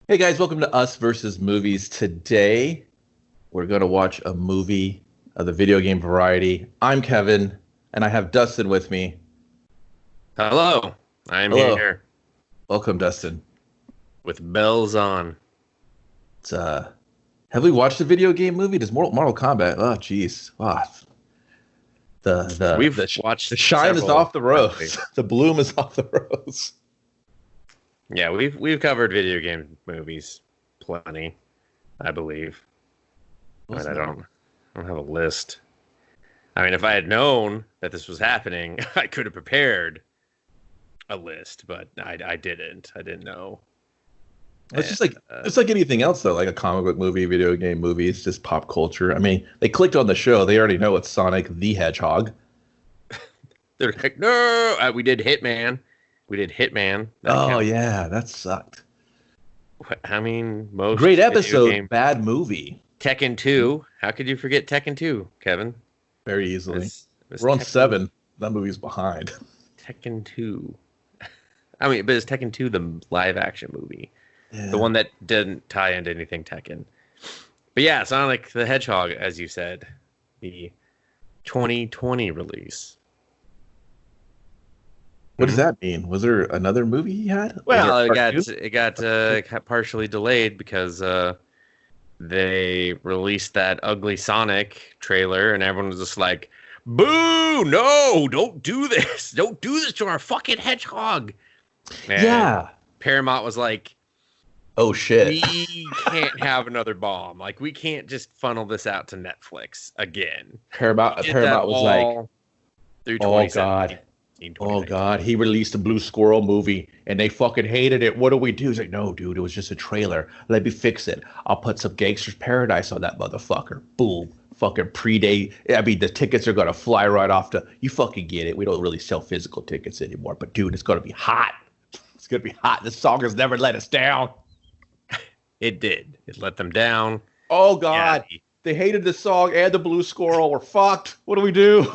Hey guys, welcome to Us versus Movies. Today, we're going to watch a movie of the video game variety. I'm Kevin, and I have Dustin with me. Hello, I'm Hello. here Welcome, Dustin. with bells on. It's, have we watched a video game movie? Does Mortal Kombat? Oh, jeez. Wow. We've The watched shine is several, off the rose. actually. The bloom is off the rose. Yeah, we've covered video game movies plenty, I believe. But I don't have a list. I mean, if I had known that this was happening, I could have prepared a list, but I didn't. I didn't know. It's just like it's like anything else, though. Like a comic book movie, video game movie. It's just pop culture. I mean, they clicked on the show. They already know it's Sonic the Hedgehog. They're like, no, we did Hitman. We did Hitman. That Oh counts. yeah, that sucked. I mean, most Great video episode, game- bad movie. Tekken 2. How could you forget Tekken 2, Kevin? Very easily. It's We're on Tekken- 7. That movie's behind. Tekken 2. I mean, but it's Tekken 2 the live action movie? Yeah. The one that didn't tie into anything Tekken. But yeah, Sonic the Hedgehog, as you said, the 2020 release. What does that mean? Was there another movie he had? Was Well, there it a got cartoon? partially delayed because they released that ugly Sonic trailer, and everyone was just like, "Boo! No! Don't do this! Don't do this to our fucking hedgehog!" And Yeah. Paramount was like, Oh shit. "We can't have another bomb. Like, we can't just funnel this out to Netflix again." Paramount Did that Paramount was like, all through "Oh 2017, god. Oh 2019. god, he released a Blue Squirrel movie and they fucking hated it. What do we do?" He's like, "No, dude, it was just a trailer. Let me fix it. I'll put some Gangster's Paradise on that motherfucker." Boom. Fucking pre-date. I mean, the tickets are gonna fly right off to you fucking get it. We don't really sell physical tickets anymore. But dude, it's gonna be hot. It's gonna be hot. This song has never let us down. It did. It let them down. Oh god. Yeah, They hated the song and the Blue Squirrel. We're fucked. What do we do?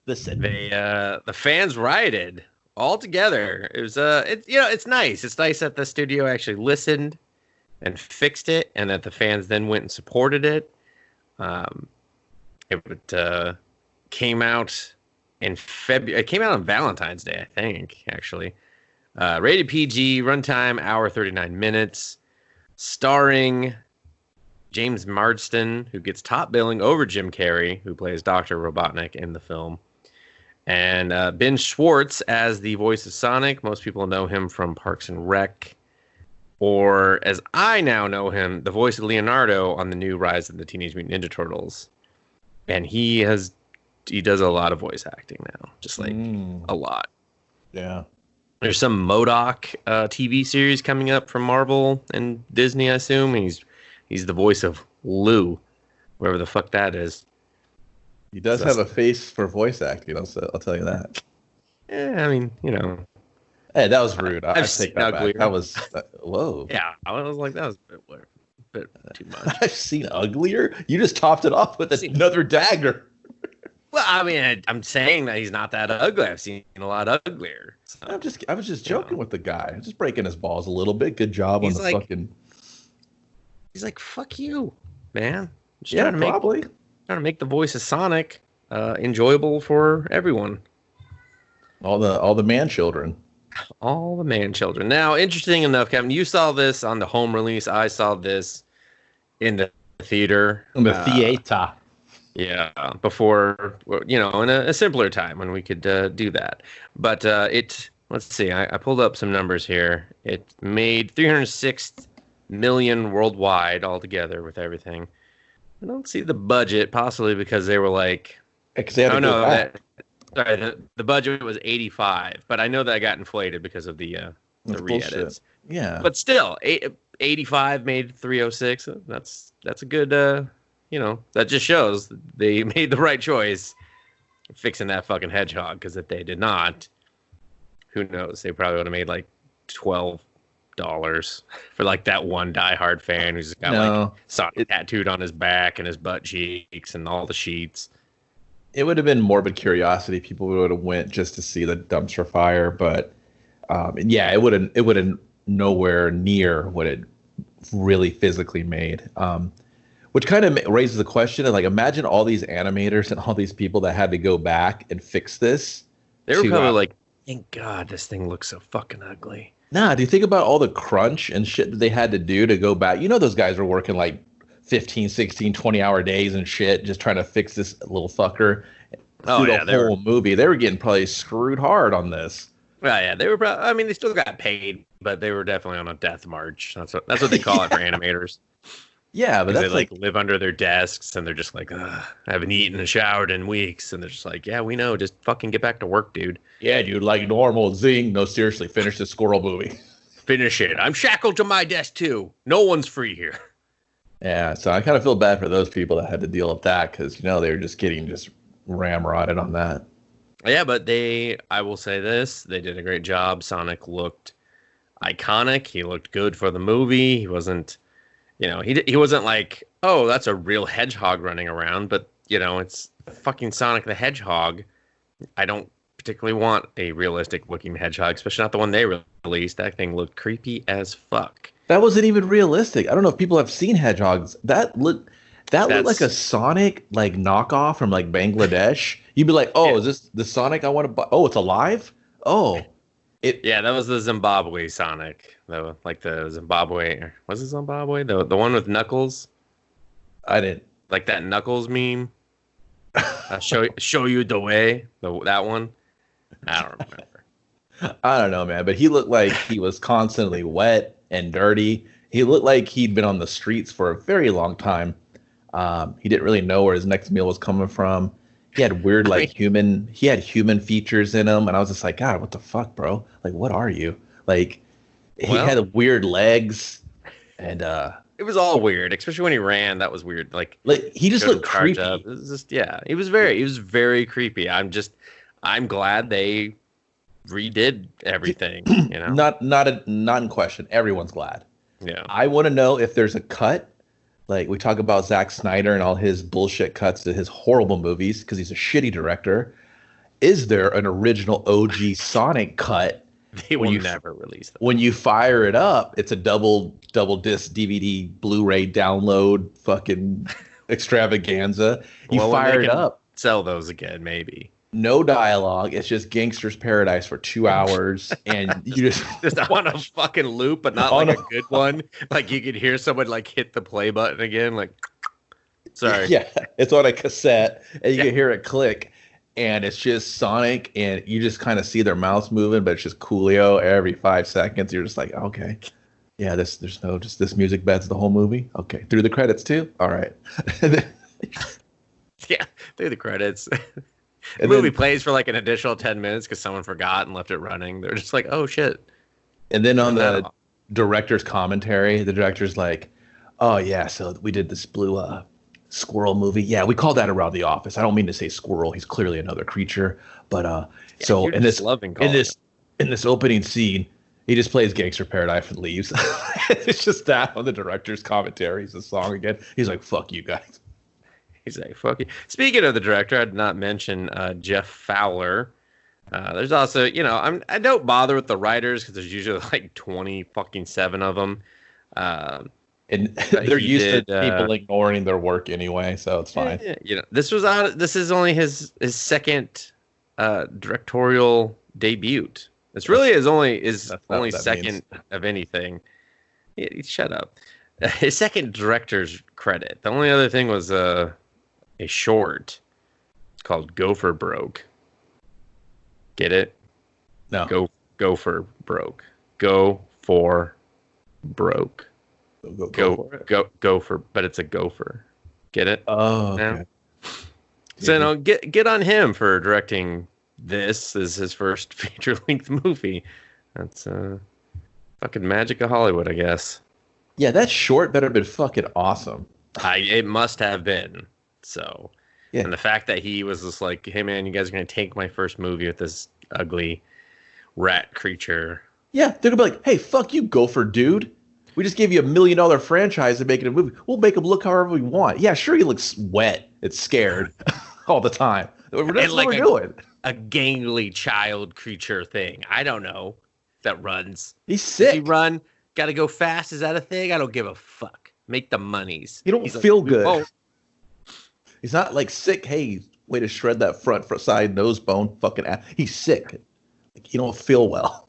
Listen. the fans rioted all together. It was it's nice. It's nice that the studio actually listened and fixed it, and that the fans then went and supported it. It came out in February. It came out on Valentine's Day, I think. Actually, rated PG, runtime hour 39 minutes, starring James Marsden, who gets top billing over Jim Carrey, who plays Dr. Robotnik in the film. And Ben Schwartz as the voice of Sonic. Most people know him from Parks and Rec. Or, as I now know him, the voice of Leonardo on the new Rise of the Teenage Mutant Ninja Turtles. And he does a lot of voice acting now. Just like a lot. Yeah. There's some MODOK TV series coming up from Marvel and Disney, I assume. And he's the voice of Lou, wherever the fuck that is. He does have a face for voice acting, I'll tell you that. Yeah, I mean, Hey, that was rude. I I've take seen that back. Uglier. That was whoa. Yeah, I was like, that was a bit too much. I've seen uglier. You just topped it off with another dagger. Well, I mean, I'm saying that he's not that ugly. I've seen a lot uglier. So, I was just joking with the guy. Just breaking his balls a little bit. Good job on He's the like- fucking. he's like, fuck you, man. Just Yeah, trying to make the voice of Sonic enjoyable for everyone. All the man children. All the man children. Now, interesting enough, Kevin, you saw this on the home release. I saw this in the theater. In the theater. Yeah, before, in a simpler time when we could do that. But let's see, I pulled up some numbers here. It made 306 million worldwide altogether with everything. I don't see the budget, possibly because they were like, Because they had to go back. the budget was 85, but I know that got inflated because of the That's re-edits. bullshit. Yeah. But still, 85 made 306. That's a good, that just shows they made the right choice fixing that fucking hedgehog. Because if they did not, who knows? They probably would have made like $12 for like that one diehard fan who's got like Sonic tattooed on his back and his butt cheeks and all the sheets. It would have been morbid curiosity. People would have went just to see the dumpster fire, but yeah, it wouldn't nowhere near what it really physically made. Which kind of raises the question of like, imagine all these animators and all these people that had to go back and fix this. They were probably like, thank God this thing looks so fucking ugly. Nah, do you think about all the crunch and shit that they had to do to go back? You know, those guys were working like 15, 16, 20-hour days and shit, just trying to fix this little fucker through the whole movie. They were getting probably screwed hard on this. Well, yeah, they were. I mean, they still got paid, but they were definitely on a death march. That's what they call it for animators. Yeah, but that's they like live under their desks and they're just like, I haven't eaten and showered in weeks, and they're just like, yeah, we know, just fucking get back to work, dude. Yeah, dude, like normal. Zing. No, seriously, finish the squirrel movie. Finish it. I'm shackled to my desk too. No one's free here. Yeah, so I kind of feel bad for those people that had to deal with that because they were just getting ramrodded on that. Yeah, but I will say this, they did a great job. Sonic looked iconic. He looked good for the movie. He wasn't. He wasn't like, oh, that's a real hedgehog running around, but, it's fucking Sonic the Hedgehog. I don't particularly want a realistic looking hedgehog, especially not the one they released. That thing looked creepy as fuck. That wasn't even realistic. I don't know if people have seen hedgehogs. That looked like a Sonic like knockoff from like Bangladesh. You'd be like, oh, yeah. Is this the Sonic I want to buy? Oh, it's alive? Oh. Yeah, that was the Zimbabwe Sonic. Like the Zimbabwe, was it Zimbabwe? The one with Knuckles? I didn't. Like that Knuckles meme? I'll show you the way. That one? I don't remember. I don't know, man. But he looked like he was constantly wet and dirty. He looked like he'd been on the streets for a very long time. He didn't really know where his next meal was coming from. He had weird, human features in him. And I was just like, God, what the fuck, bro? Like, what are you? Like, he had weird legs. And it was all weird, especially when he ran. That was weird. Like he just looked creepy. It was just, yeah, he was very creepy. I'm glad they redid everything. Not in question. Everyone's glad. Yeah. I want to know if there's a cut. Like, we talk about Zack Snyder and all his bullshit cuts to his horrible movies because he's a shitty director. Is there an original OG Sonic cut? They will never release that. When you fire it up, it's a double disc DVD Blu-ray download fucking extravaganza. You fire it up. Sell those again, maybe. No dialogue. It's just Gangster's Paradise for 2 hours, and you just on a fucking loop, but not like a good one. Like you could hear someone like hit the play button again. Like, sorry. Yeah, it's on a cassette, and you can hear it click, and it's just Sonic, and you just kind of see their mouths moving, but it's just Coolio every 5 seconds. You're just like, okay, yeah, this music beds the whole movie. Okay, through the credits too. All right. Yeah, through the credits. The movie plays for like an additional 10 minutes because someone forgot and left it running. They're just like, oh shit. And then on the director's commentary, the director's like, oh yeah, so we did this blue squirrel movie. Yeah, we called that Around the Office. I don't mean to say squirrel. He's clearly another creature. But so in this opening scene, he just plays Gangster Paradise and leaves. It's just that on the director's commentary. It's a song again. He's like, fuck you guys. He's like, fuck you. Speaking of the director, I did not mention Jeff Fowler. There's also, I don't bother with the writers because there's usually like 27 of them. And they're used to people ignoring their work anyway, so it's fine. This is only his second directorial debut. This really is only second of anything. Shut up. His second director's credit. The only other thing was a short called Gopher Broke. Get it? No. Gopher Broke. Go for broke. Go for, but it's a gopher. Get it? Oh, okay. So get on him for directing this as his first feature-length movie. That's fucking magic of Hollywood, I guess. Yeah, that short better have been fucking awesome. It must have been. So, yeah. And the fact that he was just like, hey man, you guys are going to take my first movie with this ugly rat creature. Yeah, they're going to be like, hey, fuck you, Gopher dude. We just gave you $1 million franchise to make it a movie. We'll make him look however we want. Yeah, sure, he looks wet. It's scared all the time. That's what we're doing. A gangly child creature thing. I don't know. That runs. He's sick. Does he run? Got to go fast. Is that a thing? I don't give a fuck. Make the monies. You don't feel good. He's not like sick. Hey, way to shred that front side nose bone. Fucking ass. He's sick. Like, you don't feel well.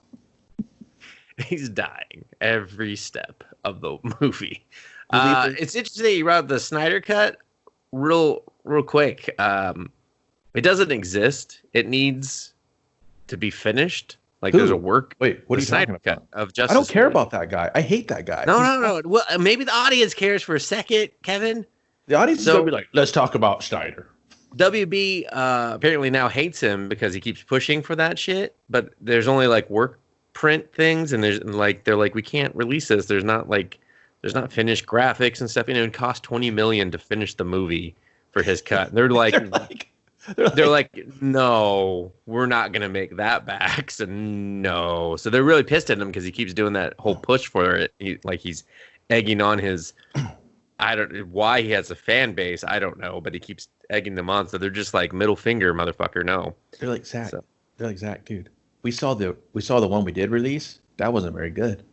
He's dying every step of the movie. It's interesting you brought the Snyder Cut real quick. It doesn't exist. It needs to be finished. Like there's a work. Wait, what are you talking about? Of Justice I don't care about that guy. I hate that guy. No. Well, maybe the audience cares for a second, Kevin. The audience is gonna be like, let's talk about Snyder. WB apparently now hates him because he keeps pushing for that shit. But there's only like work print things, and they're like, we can't release this. There's not finished graphics and stuff. You know, it cost $20 million to finish the movie for his cut. And they're like, no, we're not gonna make that back. So no. So they're really pissed at him because he keeps doing that whole push for it. He's egging on his. I don't know why he has a fan base. I don't know, but he keeps egging them on. So they're just like middle finger, motherfucker. No. They're like Zach. They're like Zach, dude. We saw the one we did release. That wasn't very good.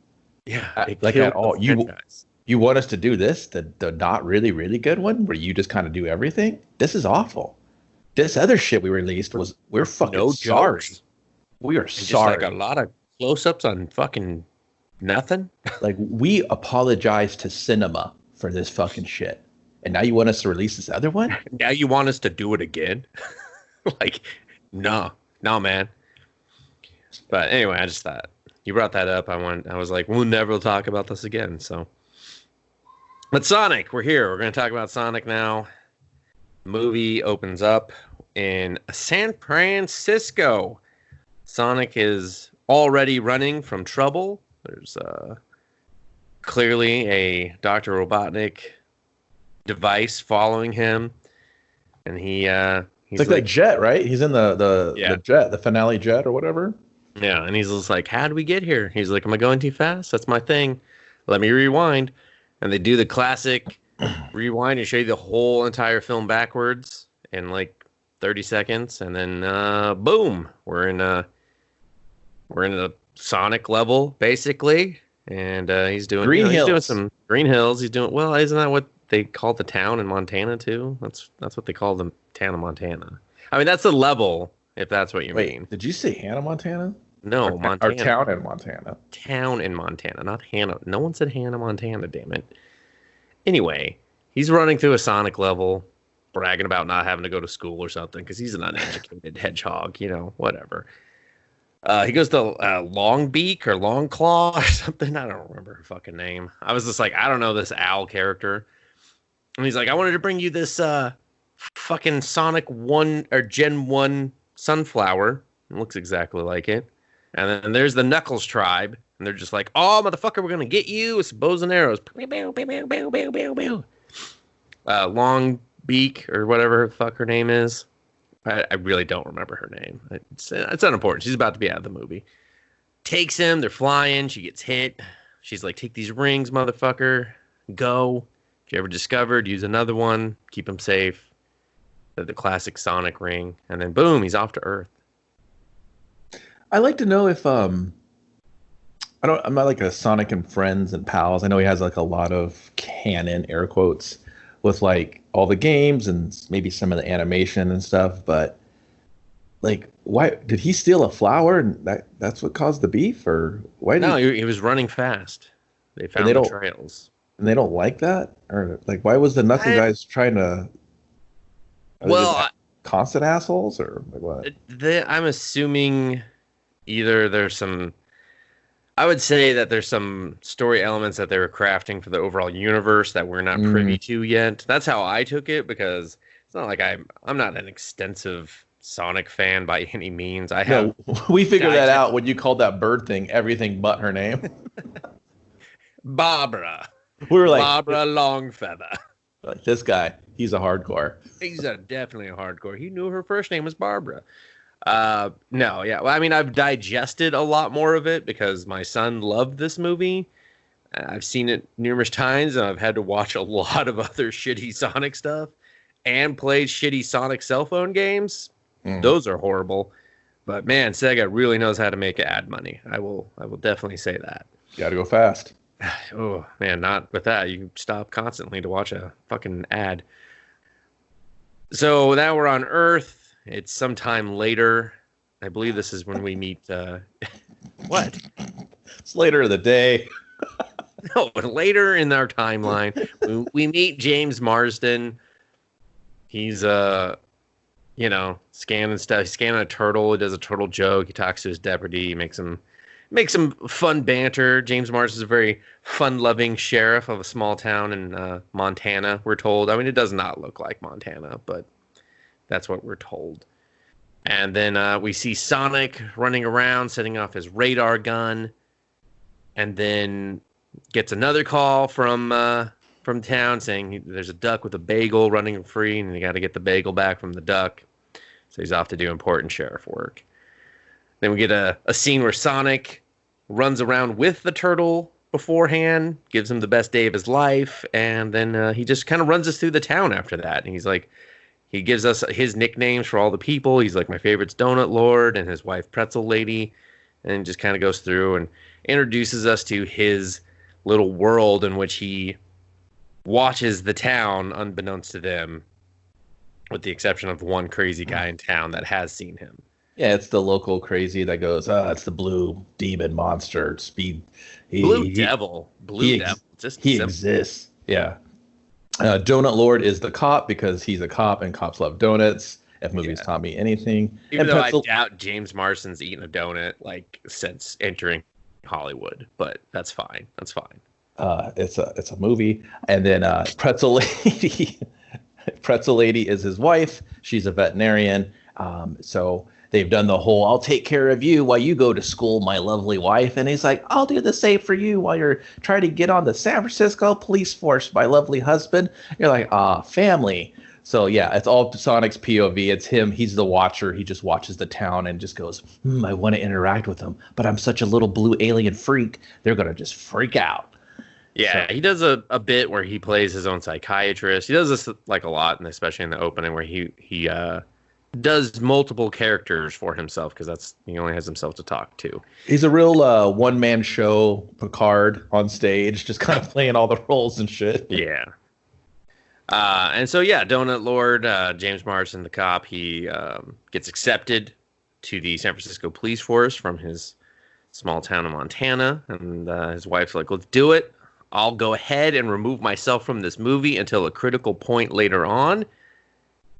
Yeah, like at all. You want us to do this, the not really really good one, where you just kind of do everything? This is awful. This other shit we released we're fucking sorry. Jokes. We are Just sorry. like a lot of close-ups on fucking nothing. Like we apologize to cinema for this fucking shit, and now you want us to release this other one? Now you want us to do it again? Like, no, man. But anyway, I just thought you brought that up. I was like, we'll never talk about this again. So, but Sonic, we're here. We're going to talk about Sonic now. Movie opens up in San Francisco. Sonic is already running from trouble. There's clearly a Dr. Robotnik device following him, and he's like that jet, right? He's in the jet, the finale jet or whatever. Yeah, and he's just like, how did we get here? He's like, am I going too fast? That's my thing. Let me rewind. And they do the classic rewind and show you the whole entire film backwards in like 30 seconds, and then boom, we're in a Sonic level basically, and he's doing Green Hills. He's doing some Green Hills. He's doing well. Isn't that what they call the town in Montana too? That's what they call the town of Montana. I mean, that's the level, if that's what you mean. Did you say Hannah, Montana? No, Montana. Or town in Montana. Town in Montana, not Hannah. No one said Hannah, Montana, damn it. Anyway, he's running through a Sonic level, bragging about not having to go to school or something, because he's an uneducated hedgehog, whatever. He goes to Long Beak or Long Claw or something. I don't remember her fucking name. I was just like, I don't know this owl character. And he's like, I wanted to bring you this fucking Sonic 1 or Gen 1 sunflower. It looks exactly like it. And then there's the Knuckles tribe. And they're just like, oh, motherfucker, we're going to get you. It's bows and arrows. Long Beak or whatever the fuck her name is. I really don't remember her name. It's unimportant. She's about to be out of the movie. Takes him. They're flying. She gets hit. She's like, take these rings, motherfucker. Go. If you ever discovered, use another one. Keep him safe. The classic Sonic ring. And then boom, he's off to Earth. I'd like to know if I'm not like a Sonic and Friends and Pals. I know he has like a lot of canon air quotes with like all the games and maybe some of the animation and stuff, but like, why did he steal a flower and that's what caused the beef, or why? He was running fast. They found the trails, and they don't like that, or like, why was the Knuckle guys trying to? Constant assholes, or like what? I'm assuming either there's some. I would say that there's some story elements that they were crafting for the overall universe that we're not privy to yet. That's how I took it, because it's not like I'm not an extensive Sonic fan by any means. We figured that out when you called that bird thing everything but her name. Barbara. We were like, Barbara Longfeather. Like, this guy, he's a hardcore. He's definitely a hardcore. He knew her first name was Barbara. No, yeah. Well, I mean, I've digested a lot more of it because my son loved this movie. I've seen it numerous times, and I've had to watch a lot of other shitty Sonic stuff and played shitty Sonic cell phone games. Those are horrible. But man, Sega really knows how to make ad money. I will definitely say that. You gotta go fast. Oh man, not with that. You stop constantly to watch a fucking ad. So now we're on Earth. It's sometime later. I believe this is when we meet. What? It's later in the day. No, later in our timeline, we meet James Marsden. He's scanning stuff. He's scanning a turtle. He does a turtle joke. He talks to his deputy. He makes some fun banter. James Marsden is a very fun-loving sheriff of a small town in Montana, we're told. I mean, it does not look like Montana, but that's what we're told. And then we see Sonic running around, setting off his radar gun, and then gets another call from town saying there's a duck with a bagel running free, and they got to get the bagel back from the duck. So he's off to do important sheriff work. Then we get a scene where Sonic runs around with the turtle beforehand, gives him the best day of his life, and then he just kind of runs us through the town after that. And he's like, he gives us his nicknames for all the people. He's like, my favorite's Donut Lord and his wife Pretzel Lady, and just kind of goes through and introduces us to his little world in which he watches the town unbeknownst to them, with the exception of one crazy guy in town that has seen him. Yeah, it's the local crazy that goes, it's the blue demon monster. Blue Devil. He exists. Yeah. Donut Lord is the cop because he's a cop and cops love donuts. If movies taught me anything. Even though I doubt James Marsden's eaten a donut since entering Hollywood, but that's fine. That's fine. It's a movie. And then Pretzel Lady. Pretzel Lady is his wife. She's a veterinarian. So they've done the whole, I'll take care of you while you go to school, my lovely wife. And he's like, I'll do the same for you while you're trying to get on the San Francisco police force, my lovely husband. You're like, family. So yeah, it's all Sonic's POV. It's him. He's the watcher. He just watches the town and just goes, I want to interact with them, but I'm such a little blue alien freak. They're going to just freak out. Yeah, so he does a bit where he plays his own psychiatrist. He does this like a lot, and especially in the opening where he does multiple characters for himself because he only has himself to talk to. He's a real one-man show Picard on stage, just kind of playing all the roles and shit. Yeah. And so, Donut Lord, James Marsden, the cop, he gets accepted to the San Francisco police force from his small town in Montana. And his wife's like, let's do it. I'll go ahead and remove myself from this movie until a critical point later on.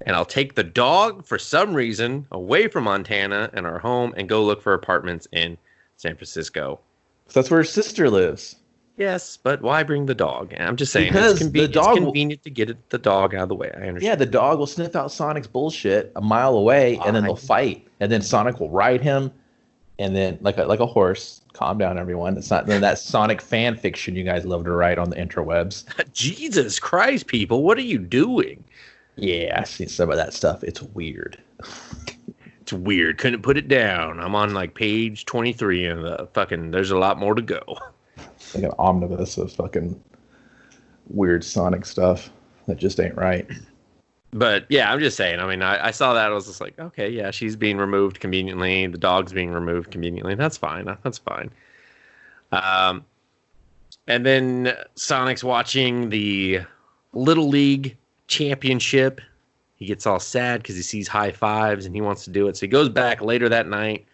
And I'll take the dog, for some reason, away from Montana and our home and go look for apartments in San Francisco. That's where her sister lives. Yes, but why bring the dog? I'm just saying, because it's convenient to get the dog out of the way. I understand. Yeah, the dog will sniff out Sonic's bullshit a mile away, and then they'll fight. And then Sonic will ride him, and then like a horse. Calm down, everyone. It's not that Sonic fan fiction you guys love to write on the interwebs. Jesus Christ, people, what are you doing? Yeah, I've seen some of that stuff. It's weird. It's weird. Couldn't put it down. I'm on page 23 and there's a lot more to go. It's like an omnibus of fucking weird Sonic stuff that just ain't right. But yeah, I'm just saying. I mean, I saw that. I was just like, okay, yeah, she's being removed conveniently. The dog's being removed conveniently. That's fine. That's fine. And then Sonic's watching the Little League Championship. He gets all sad because he sees high fives and he wants to do it. So he goes back later that night.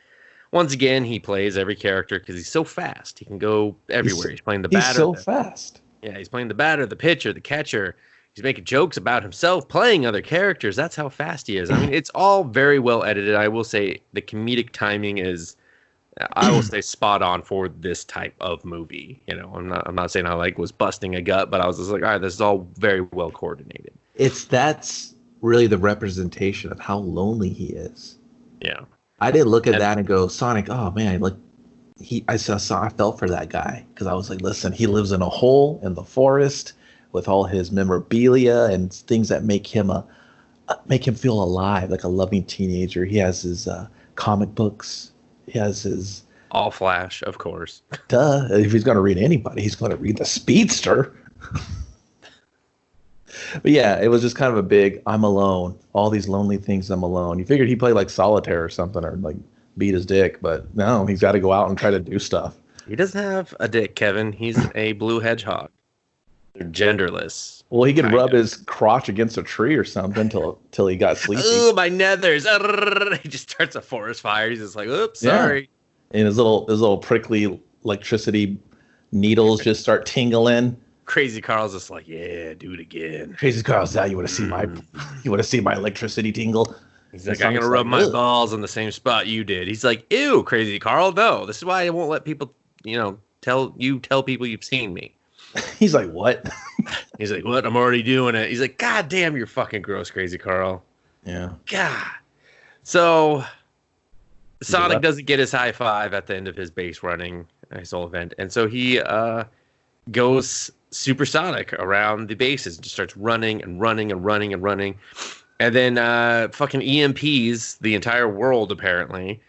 Once again, he plays every character because he's so fast. He can go everywhere. He's playing the batter. He's so fast. Yeah, he's playing the batter, the pitcher, the catcher. He's making jokes about himself playing other characters. That's how fast he is. I mean, it's all very well edited. I will say the comedic timing is, I will say, spot on for this type of movie. You know, I'm not saying I was busting a gut, but I was just like, all right, this is all very well coordinated. That's really the representation of how lonely he is. Yeah. I didn't look at that and go, Sonic, oh man, I felt for that guy because I was like, listen, he lives in a hole in the forest with all his memorabilia and things that make him feel alive, like a loving teenager. He has his comic books. He has his All Flash, of course. Duh. If he's going to read anybody, he's going to read the Speedster. But yeah, it was just kind of a big, I'm alone. All these lonely things, I'm alone. You figured he'd play solitaire or something or beat his dick, but no, he's got to go out and try to do stuff. He doesn't have a dick, Kevin. He's a blue hedgehog. They're genderless. Well, he could rub his crotch against a tree or something till he got sleepy. Ooh, my nethers. He just starts a forest fire. He's just like, oops, sorry. And his little prickly electricity needles just start tingling. Crazy Carl's just like, yeah, do it again. Crazy Carl's out. You want to see my electricity tingle? He's like, I'm gonna rub my balls on the same spot you did. He's like, ew, Crazy Carl. No, this is why I won't let people, tell people you've seen me. He's like, what? He's like, what? I'm already doing it. He's like, God damn, you're fucking gross, Crazy Carl. Yeah. God. So Sonic doesn't get his high five at the end of his base running, his whole event, and so he goes supersonic around the bases and just starts running and running and running and running. And then fucking EMPs the entire world, apparently.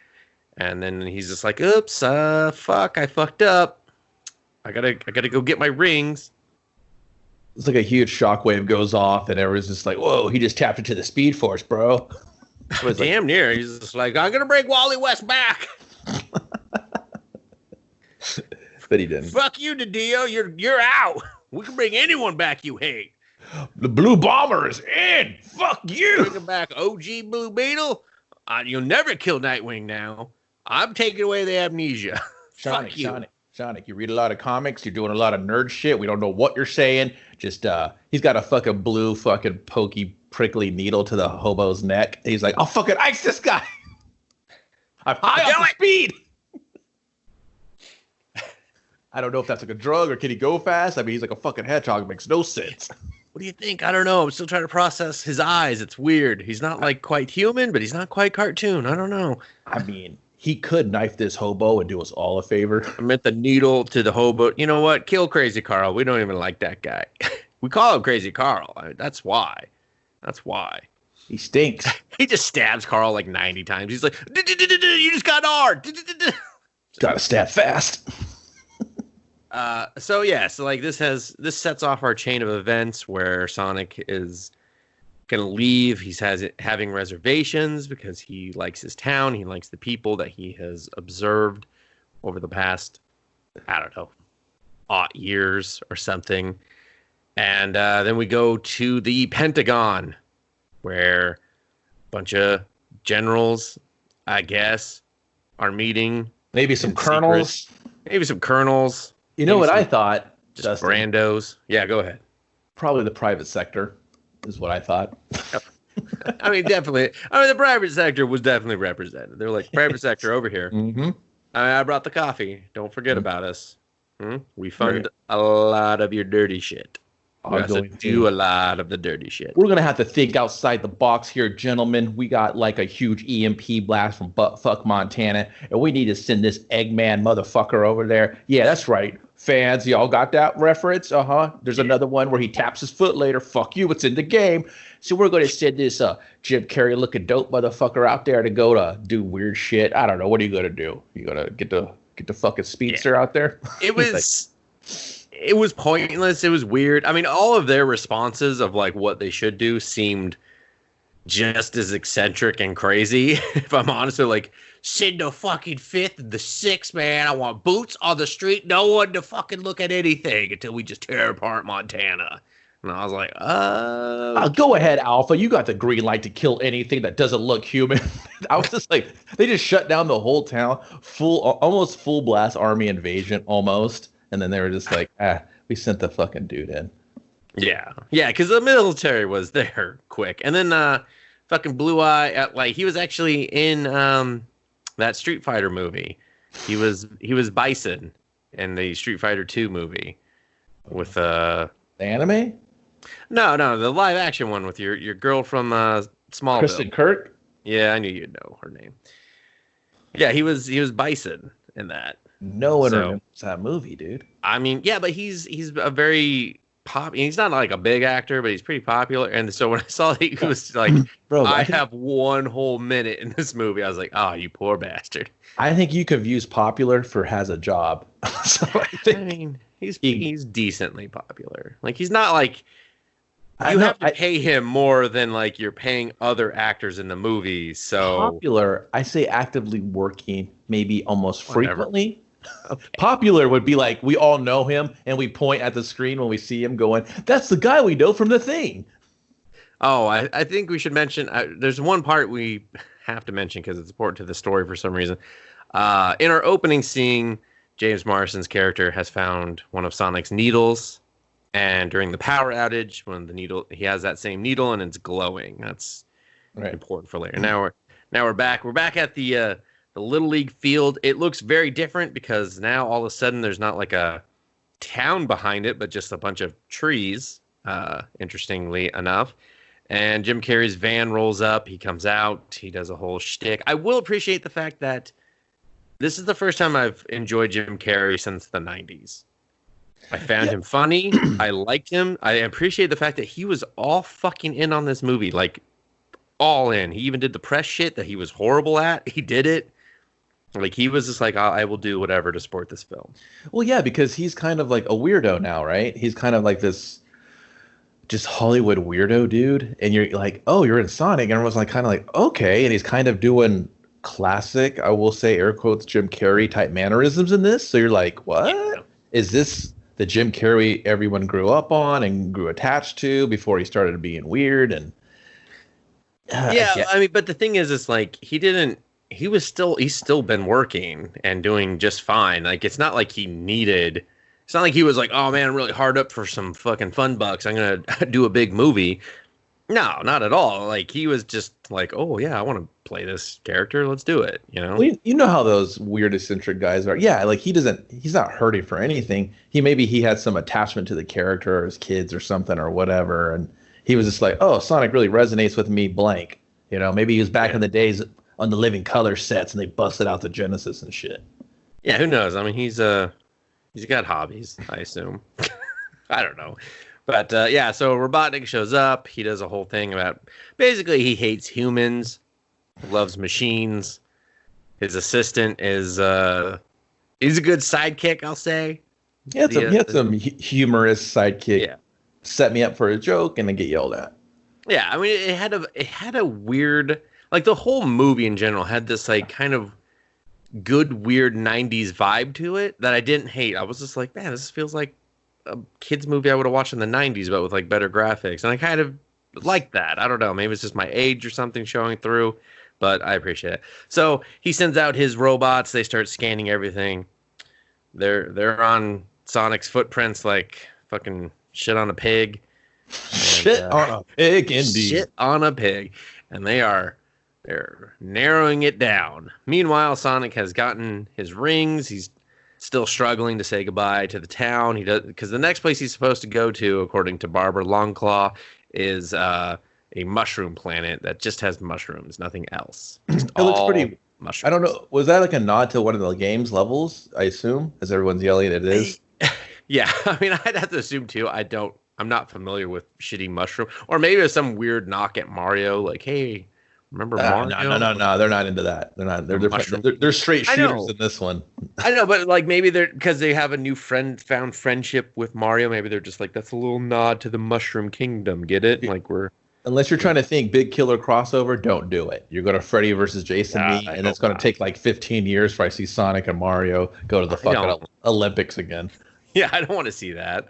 And then he's just like, oops, fuck, I fucked up. I gotta go get my rings. It's like a huge shockwave goes off, and everyone's just like, whoa, he just tapped into the Speed Force, bro. Damn near. He's just like, I'm gonna bring Wally West back. But he didn't. Fuck you, Didio. You're out. We can bring anyone back you hate. The Blue Bomber is in. Fuck you. Bring him back, OG Blue Beetle. You'll never kill Nightwing now. I'm taking away the amnesia. Fuck you. Sonic, you read a lot of comics. You're doing a lot of nerd shit. We don't know what you're saying. Just, he's got a fucking blue fucking pokey prickly needle to the hobo's neck. He's like, I'll fucking ice this guy. I'm high on speed. I don't know if that's like a drug or can he go fast? I mean, he's like a fucking hedgehog. It makes no sense. What do you think? I don't know. I'm still trying to process his eyes. It's weird. He's not like quite human, but he's not quite cartoon. I don't know. I mean, he could knife this hobo and do us all a favor. I meant the needle to the hobo. You know what? Kill Crazy Carl. We don't even like that guy. We call him Crazy Carl. I mean, that's why. That's why. He stinks. He just stabs Carl like 90 times. He's like, you just got hard. Gotta stab fast. So like this sets off our chain of events where Sonic is gonna leave. He's having reservations because he likes his town. He likes the people that he has observed over the past, I don't know, 8 years or something. And then we go to the Pentagon, where a bunch of generals, I guess, are meeting. Maybe some colonels. Maybe some colonels. You know what I thought? Just Dustin, brandos. Yeah, go ahead. Probably the private sector is what I thought. I mean, definitely. I mean, the private sector was definitely represented. They're like, private sector over here. Mm-hmm. I mean, I brought the coffee. Don't forget about us. We fund a lot of your dirty shit. We also do a lot of the dirty shit. We're going to have to think outside the box here, gentlemen. We got like a huge EMP blast from buttfuck Montana, and we need to send this Eggman motherfucker over there. Yeah, that's right. Fans, y'all got that reference? There's another one where he taps his foot later. Fuck you, it's in the game. So we're going to send this Jim Carrey looking dope motherfucker out there to go to do weird shit. I don't know. What are you going to do? You going to get the fucking speedster out there? It was... It was pointless. It was weird. I mean, all of their responses of like what they should do seemed just as eccentric and crazy. If I'm honest, they're like, send the fucking 5th and the 6th, man. I want boots on the street. No one to fucking look at anything until we just tear apart Montana. And I was like, go ahead, Alpha. You got the green light to kill anything that doesn't look human. I was just like, they just shut down the whole town. Almost full blast army invasion, almost. And then they were just like, we sent the fucking dude in. Yeah, because the military was there quick. And then fucking Blue Eye, like he was actually in that Street Fighter movie. He was Bison in the Street Fighter 2 movie with the anime? No, the live action one with your girl from Smallville. Kristen Kirk? Yeah, I knew you'd know her name. Yeah, he was Bison in that. No one remembers that movie, dude. I mean, yeah, but he's a very he's not like a big actor, but he's pretty popular. And so when I saw that he was like, bro, I have 1 whole minute in this movie, I was like, oh, you poor bastard. I think you could use popular for has a job. So I mean, he's decently popular. Like he's not like you have to pay him more than like you're paying other actors in the movie. So popular, I say actively working, maybe almost frequently. Okay. Popular would be like, we all know him, and we point at the screen when we see him going, that's the guy we know from The Thing. Oh, I think we should mention, there's one part we have to mention because it's important to the story for some reason. In our opening scene, James Marsden's character has found one of Sonic's needles, and during the power outage, when the needle, he has that same needle and it's glowing. That's important for later. Now we're back. We're back at the Little League field. It looks very different because now all of a sudden there's not like a town behind it, but just a bunch of trees. Interestingly enough. And Jim Carrey's van rolls up. He comes out. He does a whole shtick. I will appreciate the fact that this is the first time I've enjoyed Jim Carrey since the 90s. I found him funny. I liked him. I appreciate the fact that he was all fucking in on this movie. Like, all in. He even did the press shit that he was horrible at. He did it. Like, he was just like, I will do whatever to support this film. Well, yeah, because he's kind of like a weirdo now, right? He's kind of like this just Hollywood weirdo dude. And you're like, oh, you're in Sonic. And everyone's like, kind of like, okay. And he's kind of doing classic, I will say, air quotes, Jim Carrey type mannerisms in this. So you're like, what? Yeah. Is this the Jim Carrey everyone grew up on and grew attached to before he started being weird? And I mean, but the thing is, it's like he's still been working and doing just fine. Like, it's not like it's not like he was like, oh man, I'm really hard up for some fucking fun bucks, I'm going to do a big movie. No, not at all. Like, he was just like, oh yeah, I want to play this character. Let's do it. You know? Well, you know how those weird eccentric guys are. Yeah. Like, he's not hurting for anything. He had some attachment to the character or his kids or something or whatever. And he was just like, oh, Sonic really resonates with me, blank. You know, maybe he was back in the days on the Living Color sets and they busted out the Genesis and shit. Yeah, who knows? I mean, he's got hobbies, I assume. I don't know. But so Robotnik shows up. He does a whole thing about, basically he hates humans, loves machines. His assistant is he's a good sidekick, I'll say. Yeah, he had some humorous sidekick. Yeah. Set me up for a joke and then get yelled at. Yeah, I mean, it had a weird, like, the whole movie in general had this like kind of good weird 90s vibe to it that I didn't hate. I was just like, man, this feels like a kids movie I would have watched in the 90s, but with like better graphics. And I kind of like that. I don't know, maybe it's just my age or something showing through, but I appreciate it. So he sends out his robots. They start scanning everything. They're on Sonic's footprints like fucking shit on a pig. Shit on a pig, indeed. Shit on a pig. And they're narrowing it down. Meanwhile, Sonic has gotten his rings. He's still struggling to say goodbye to the town. He does, because the next place he's supposed to go to, according to Barbara Longclaw, is a mushroom planet that just has mushrooms, nothing else. Just it looks pretty mushrooms. I don't know. Was that like a nod to one of the game's levels? I assume, as everyone's yelling, it is. Yeah, I mean, I'd have to assume too. I'm not familiar with shitty mushroom, or maybe it's some weird knock at Mario. Like, hey, remember Mario? No, they're not into that. They're not. They're straight shooters in this one. I know, but like maybe they're because they have a new found friendship with Mario. Maybe they're just like, that's a little nod to the Mushroom Kingdom. Get it? Like unless you're trying to think big killer crossover, don't do it. You're going to Freddy versus Jason and it's going to take like 15 years for I see Sonic and Mario go to the fucking Olympics again. Yeah, I don't want to see that.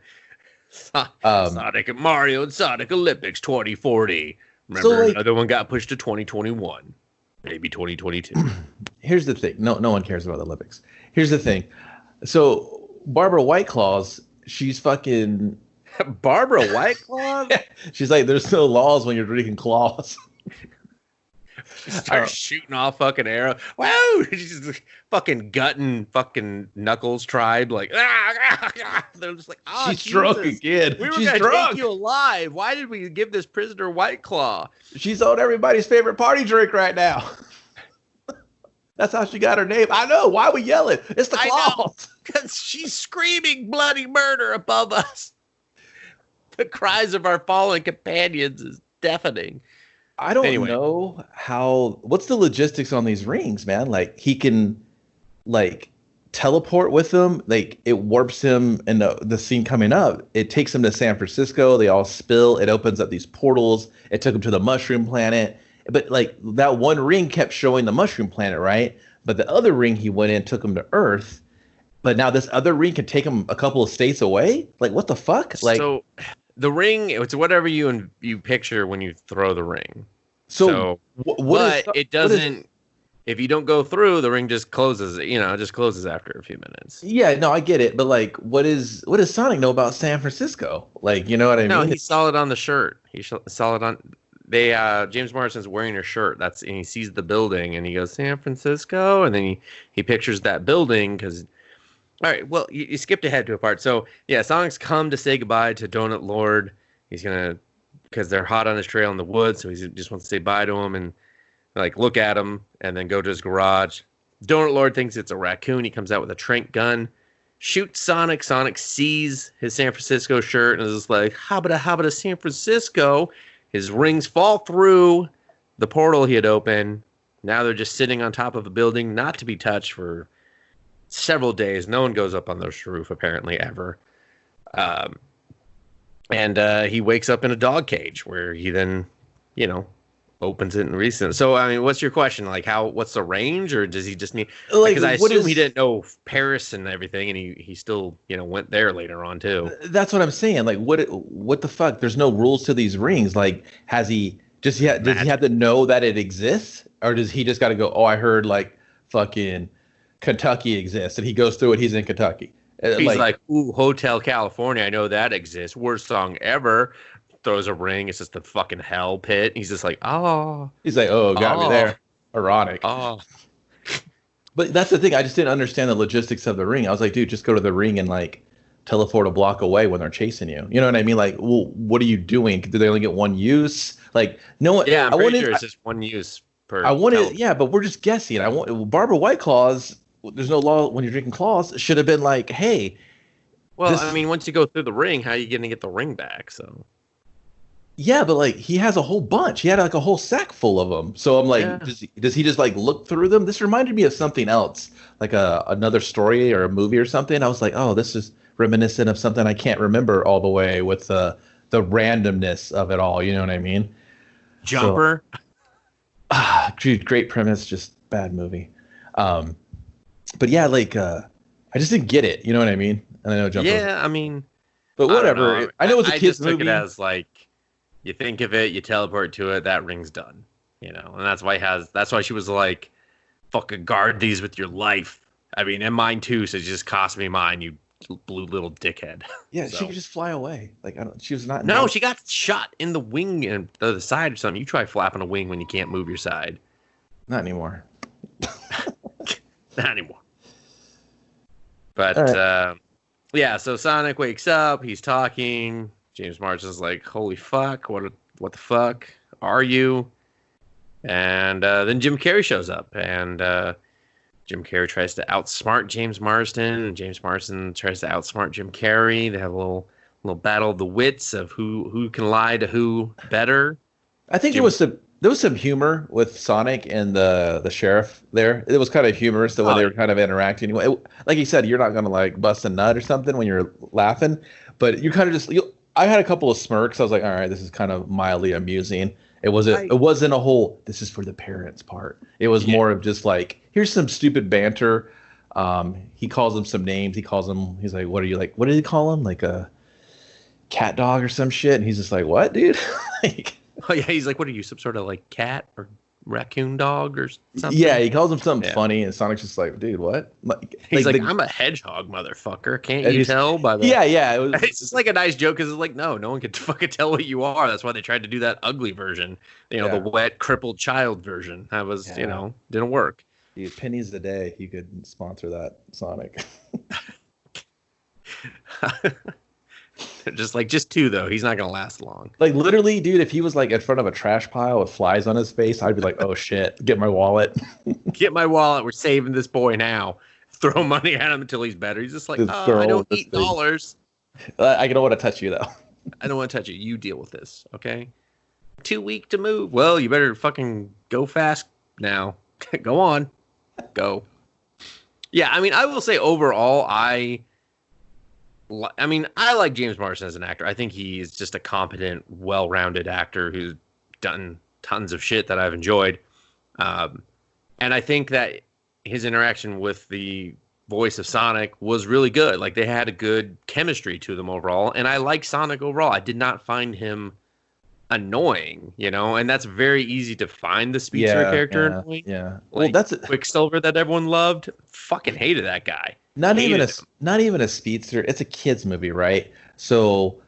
Sonic and Mario and Sonic Olympics 2040. Remember, another one got pushed to 2021, maybe 2022. Here's the thing. No one cares about the Olympics. Here's the thing. So Barbara Whiteclaws, she's fucking Barbara Whiteclaw. She's like, there's no laws when you're drinking claws. She starts shooting off fucking arrow. Wow, she's just fucking gutting fucking Knuckles tribe. Like, they're just like, oh, she's drunk again. We were gonna take you alive. Why did we give this prisoner White Claw? She's on everybody's favorite party drink right now. That's how she got her name. I know. Why are we yelling? It's the claws. Because she's screaming bloody murder above us. The cries of our fallen companions is deafening. I don't know what's the logistics on these rings, man? Like, he can like teleport with them. Like, it warps him in the scene coming up. It takes him to San Francisco. They all spill. It opens up these portals. It took him to the Mushroom Planet. But like, that one ring kept showing the Mushroom Planet, right? But the other ring he went in took him to Earth. But now this other ring can take him a couple of states away. Like what the fuck? Like So the ring, it's whatever you picture when you throw the ring. so. So, What is but it what is? doesn't. If you don't go through, the ring just closes. It just closes after a few minutes. Yeah, no, I get it, but like, what does Sonic know about San Francisco? Like, you know what I No, mean? he saw it on the shirt. He saw it on. They James Marsden's wearing a shirt. And he sees the building and he goes San Francisco, and then he pictures that building because. All right, well, you skipped ahead to a part. So yeah, Sonic's come to say goodbye to Donut Lord. He's gonna because they're hot on his trail in the woods, so he just wants to say bye to him and like look at him and then go to his garage. Donut Lord thinks it's a raccoon. He comes out with a trank gun, shoots Sonic. Sonic sees his San Francisco shirt and is just like, habba San Francisco. His rings fall through the portal he had opened. Now they're just sitting on top of a building, not to be touched for several days. No one goes up on this roof, apparently, ever. And he wakes up in a dog cage where he then, opens it and reads it. So, I mean, what's your question? Like, what's the range, or does he just need? Like, because I assume he didn't know Paris and everything, and he still, went there later on too. That's what I'm saying. Like, what the fuck? There's no rules to these rings. Like, does he have to know that it exists, or does he just got to go? Oh, I heard like fucking Kentucky exists, and he goes through it. He's in Kentucky. He's like, ooh, Hotel California. I know that exists. Worst song ever. Throws a ring. It's just a fucking hell pit. He's just like, oh. He's like, oh, got me there. Ironic. Oh. But that's the thing. I just didn't understand the logistics of the ring. I was like, dude, just go to the ring and like teleport a block away when they're chasing you. You know what I mean? Like, well, what are you doing? Do they only get one use? Like, no one. Yeah, I'm pretty sure it's just one use per. I wanted, yeah, but we're just guessing. Barbara White Claws. There's no law when you're drinking claws. Should have been like, hey. Well, I mean, once you go through the ring, how are you going to get the ring back? So. Yeah, but like he has a whole bunch. He had like a whole sack full of them. So I'm like, does he just like look through them? This reminded me of something else, like another story or a movie or something. I was like, oh, this is reminiscent of something I can't remember all the way with the randomness of it all. You know what I mean? Jumper. So, dude, great premise, just bad movie. But yeah, like I just didn't get it. You know what I mean? And I know Jumper. Yeah, I mean, but whatever. I know it's a kid's movie. I just took it as like. You think of it, you teleport to it, that ring's done. And that's why she was like, fucking guard these with your life. I mean, and mine too, so it just cost me mine, you blue little dickhead. Yeah, so. She could just fly away. Like, she was not. No, she got shot in the wing and the side or something. You try flapping a wing when you can't move your side. Not anymore. Not anymore. But, yeah, so Sonic wakes up, he's talking. James Marsden's like, holy fuck, what the fuck are you? And then Jim Carrey shows up, and Jim Carrey tries to outsmart James Marsden, and James Marsden tries to outsmart Jim Carrey. They have a little battle of the wits of who can lie to who better. I think there was some humor with Sonic and the sheriff there. It was kind of humorous the way they were kind of interacting. Like you said, you're not gonna like bust a nut or something when you're laughing, but you kind of just I had a couple of smirks. I was like, all right, this is kind of mildly amusing. It wasn't a whole, this is for the parents part. It was more of just like, here's some stupid banter. He calls them some names. He's like, what are you like? What did he call him? Like a cat dog or some shit. And he's just like, what, dude? Like, oh yeah. He's like, what are you, some sort of like cat or raccoon dog or something? Yeah, he calls him something funny, and Sonic's just like, dude, what? He's like, I'm a hedgehog, motherfucker. Can't you tell by the? Yeah. It's just like a nice joke because it's like, no one can fucking tell what you are. That's why they tried to do that ugly version. The wet, crippled child version. That was, didn't work. Dude, pennies a day, you could sponsor that Sonic. Just two though. He's not gonna last long. Like literally, dude, if he was like in front of a trash pile with flies on his face, I'd be like, oh shit, get my wallet. Get my wallet. We're saving this boy now. Throw money at him until he's better. He's just like, I don't eat dollars. I don't want to touch you though. I don't want to touch you. You deal with this, okay? Too weak to move. Well, you better fucking go fast now. Go on. Go. Yeah, I mean, I will say overall, I like James Marsden as an actor. I think he is just a competent, well-rounded actor who's done tons of shit that I've enjoyed. And I think that his interaction with the voice of Sonic was really good. Like, they had a good chemistry to them overall, and I like Sonic overall. I did not find him annoying, and that's very easy to find the speedster character annoying. Yeah. Well, that's Quicksilver that everyone loved. Fucking hated that guy. Not even a speedster. It's a kids movie, right? So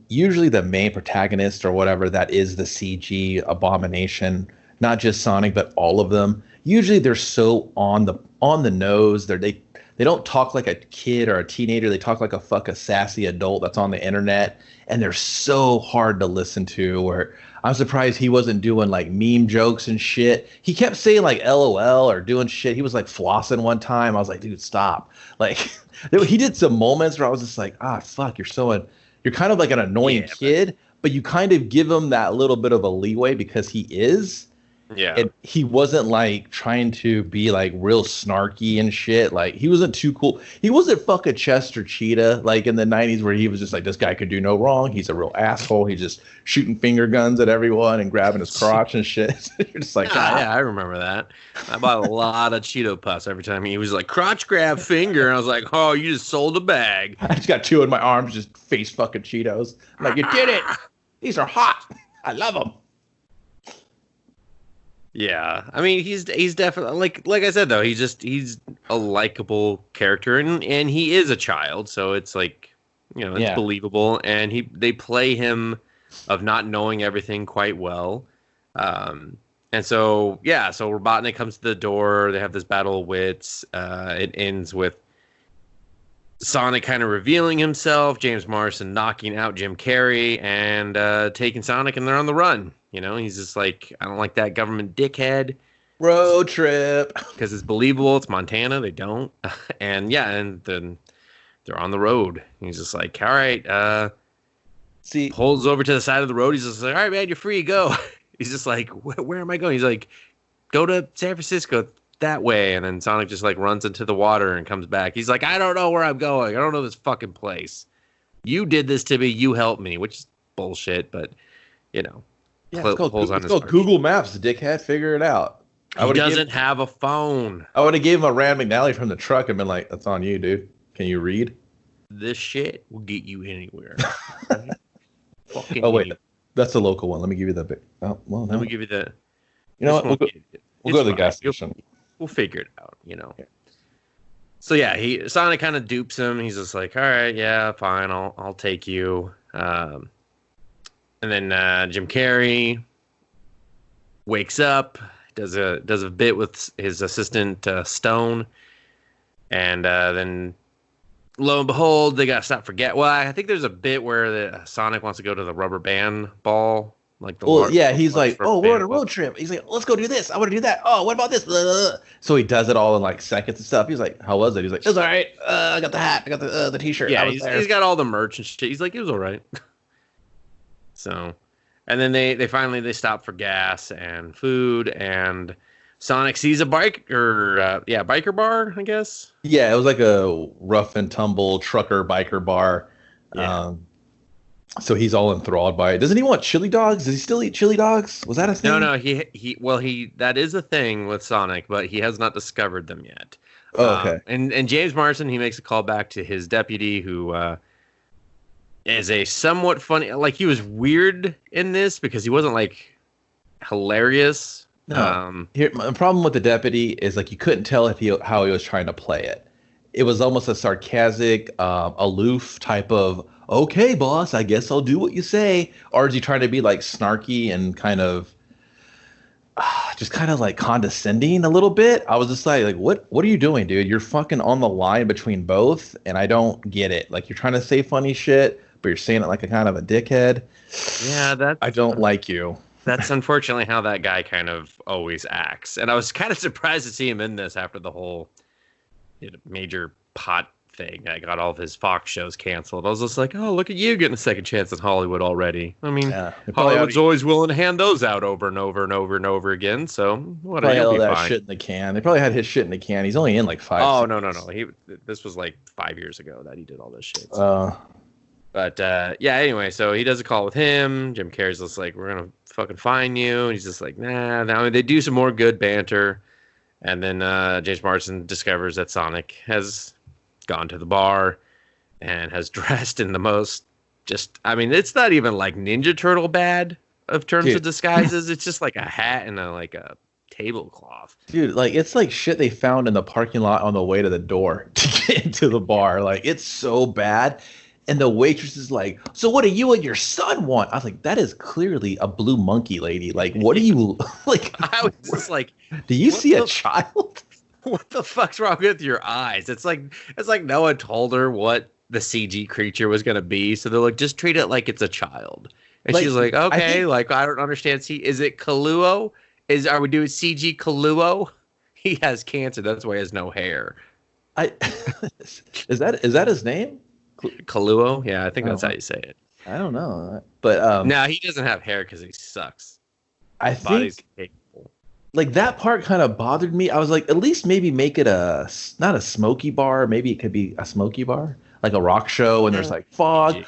usually the main protagonist or whatever that is the CG abomination, not just Sonic but all of them. Usually they're so on the nose. They don't talk like a kid or a teenager. They talk like a sassy adult that's on the internet, and they're so hard to listen to. Where I'm surprised he wasn't doing like meme jokes and shit. He kept saying like LOL or doing shit. He was like flossing one time. I was like, dude, stop. Like he did some moments where I was just like, fuck, you're kind of like an annoying kid, but you kind of give him that little bit of a leeway because he is. Yeah. And he wasn't like trying to be like real snarky and shit. Like he wasn't too cool. He wasn't fucking Chester Cheetah like in the 90s where he was just like, this guy could do no wrong. He's a real asshole. He's just shooting finger guns at everyone and grabbing his crotch and shit. You're just like, yeah, I remember that. I bought a lot of Cheeto Puffs every time he was like crotch grab finger. And I was like, oh, you just sold a bag. I just got two in my arms, just face fucking Cheetos. I'm like, you did it. These are hot. I love them. Yeah, I mean he's definitely like I said though he's a likable character and he is a child, so it's like it's believable, and they play him of not knowing everything quite well, and so Robotnik comes to the door. They have this battle of wits. It ends with Sonic kind of revealing himself, James Marsden knocking out Jim Carrey and taking Sonic, and they're on the run. He's just like, I don't like that government dickhead. Road trip. Because it's believable. It's Montana. They don't. And then they're on the road. He's just like, all right. Pulls over to the side of the road. He's just like, all right, man, you're free to go. He's just like, where am I going? He's like, go to San Francisco that way. And then Sonic just like runs into the water and comes back. He's like, I don't know where I'm going. I don't know this fucking place. You did this to me. You helped me, which is bullshit, but Yeah, it's called Google Maps, dickhead. Figure it out. He doesn't have a phone. I would have gave him a Rand McNally from the truck and been like, that's on you, dude. Can you read? This shit will get you anywhere. Oh, wait. That's a local one. Let me give you the big. Oh, well, no. Let me give you the. You know what? We'll go to the gas station. We'll figure it out, Yeah. So, yeah, Sonic kind of dupes him. He's just like, all right, yeah, fine. I'll take you. And then Jim Carrey wakes up, does a bit with his assistant Stone, and then lo and behold, they got stop forget. Well, I think there's a bit where the Sonic wants to go to the rubber band ball, like the. He's like, oh, we're on a road trip. He's like, let's go do this. I want to do that. Oh, what about this? So he does it all in like seconds and stuff. He's like, how was it? He's like, it was all right. I got the hat. I got the t-shirt. Yeah, he's got all the merch and shit. He's like, it was all right. So, and then they finally stop for gas and food, and Sonic sees a biker bar, I guess. Yeah, it was like a rough and tumble trucker biker bar. Yeah. So he's all enthralled by it. Doesn't he want chili dogs? Does he still eat chili dogs? Was that a thing? No. He that is a thing with Sonic, but he has not discovered them yet. Oh, okay. And James Marsden, he makes a call back to his deputy, who is a somewhat funny. Like, he was weird in this because he wasn't like hilarious. No. Here, my problem with the deputy is like you couldn't tell how he was trying to play it. It was almost a sarcastic, aloof type of, okay, boss, I guess I'll do what you say. Or is he trying to be like snarky and kind of just kind of like condescending a little bit? I was just like what are you doing, dude? You're fucking on the line between both, and I don't get it. Like, you're trying to say funny shit, but you're saying it like a kind of a dickhead. Yeah, I don't like you. That's unfortunately how that guy kind of always acts. And I was kind of surprised to see him in this after the whole major pot thing. I got all of his Fox shows canceled. I was just like, oh, look at you getting a second chance in Hollywood already. I mean, Hollywood's always willing to hand those out over and over and over and over again. So whatever. Probably had that shit in the can. They probably had his shit in the can. He's only in like 5. Oh, no. This was like 5 years ago that he did all this shit. So. But anyway, so he does a call with him. Jim Carrey's just like, we're going to fucking find you. And he's just like, nah. Now they do some more good banter. And then James Marsden discovers that Sonic has gone to the bar and has dressed in the most it's not even like Ninja Turtle bad of terms of disguises. It's just like a hat and a tablecloth. Dude, like it's like shit they found in the parking lot on the way to the door to get into the bar. Like it's so bad. And the waitress is like, so what do you and your son want? I was like, that is clearly a blue monkey, lady. Like, what do you like? I was just like, do you see a child? What the fuck's wrong with your eyes? It's like no one told her what the CG creature was gonna be, so they're like, just treat it like it's a child. And she's like, okay, I don't understand. See, is it Kaluo? Are we doing CG Kaluo? He has cancer, that's why he has no hair. Is that his name? Kaluo? Yeah, I think that's how you say it. I don't know, but no, he doesn't have hair because he sucks. I think like that part kind of bothered me. I was like, at least maybe make it not a smoky bar. Maybe it could be a smoky bar, like a rock show, and there's like fog.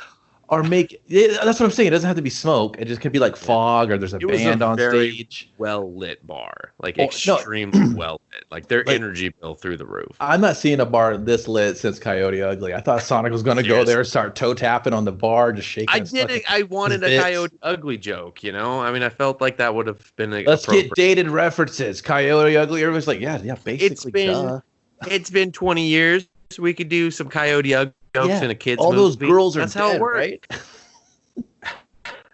Or that's what I'm saying. It doesn't have to be smoke. It just could be like fog, or there's a band on stage. Well lit bar, like extremely well lit. Like their energy bill through the roof. I'm not seeing a bar this lit since Coyote Ugly. I thought Sonic was going to go there, start toe tapping on the bar, just shaking. I wanted a Coyote Ugly joke. You know, I mean, I felt like that would have been. Let's get dated references. Coyote Ugly. Everybody's like, yeah, basically. It's been 20 years. We could do some Coyote Ugly jokes in a kid's movie. All those girls are That's dead, how it works. Right?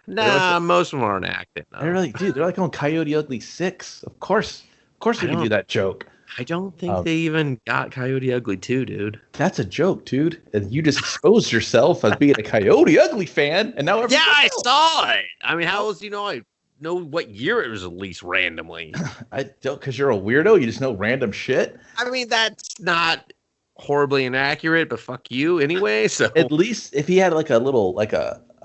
Nah, most of them aren't acting. No. They're like on Coyote Ugly 6. Of course we can do that joke. I don't think they even got Coyote Ugly 2, dude. That's a joke, dude. And you just exposed yourself as being a Coyote Ugly fan, and now I saw it. I mean, how else do you know I know what year it was released randomly? I don't, because you're a weirdo. You just know random shit. I mean, that's not horribly inaccurate, but fuck you anyway. So at least if he had like a little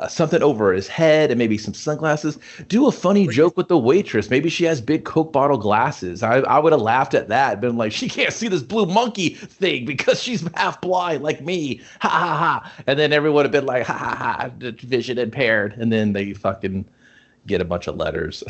something over his head and maybe some sunglasses, do a funny joke with the waitress. Maybe she has big Coke bottle glasses. I would have laughed at that, been like, she can't see this blue monkey thing because she's half blind like me. Ha ha ha. And then everyone would have been like, ha ha ha, vision impaired. And then they fucking get a bunch of letters.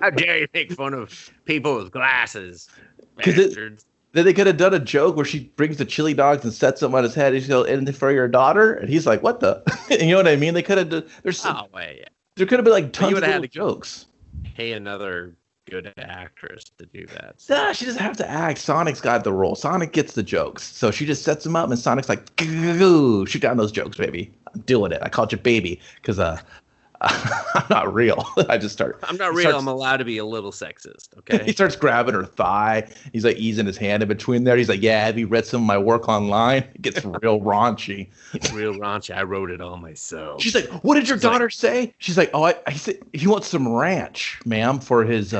How dare you make fun of people with glasses, bastards. Then they could have done a joke where she brings the chili dogs and sets them on his head. And she's going, and for your daughter? And he's like, what the? And you know what I mean? They could have done, there could have been like tons of little jokes. Pay another good actress to do that. Nah, she doesn't have to act. Sonic's got the role. Sonic gets the jokes. So she just sets them up and Sonic's like, shoot down those jokes, baby. I'm doing it. I called you baby because I'm not real. I'm not real. I'm allowed to be a little sexist. Okay. He starts grabbing her thigh. He's like easing his hand in between there. He's like, yeah, have you read some of my work online? It gets real raunchy. It's real raunchy. I wrote it all myself. She's like, what did your daughter say? She's like, I said he wants some ranch, ma'am, for his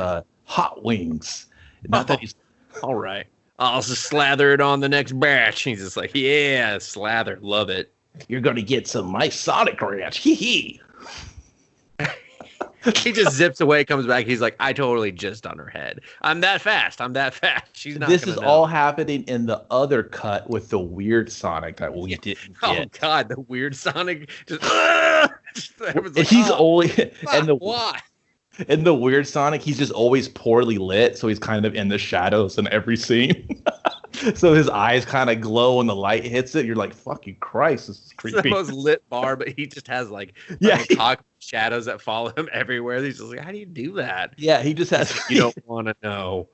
hot wings. Not that he's all right. I'll just slather it on the next batch. He's just like, yeah, slather. Love it. You're going to get some my Sonic ranch. Hee hee. He just zips away, comes back. He's like, I totally jizzed on her head. I'm that fast. She's not. This is all happening in the other cut with the weird Sonic that we didn't get. Oh God, the weird Sonic. He's always why? In the weird Sonic, he's just always poorly lit, so he's kind of in the shadows in every scene. So his eyes kind of glow when the light hits it. You're like, fucking Christ, this is creepy. It's the most lit bar, but he just has like shadows that follow him everywhere. He's just like, how do you do that? Yeah, he just has. You don't want to know.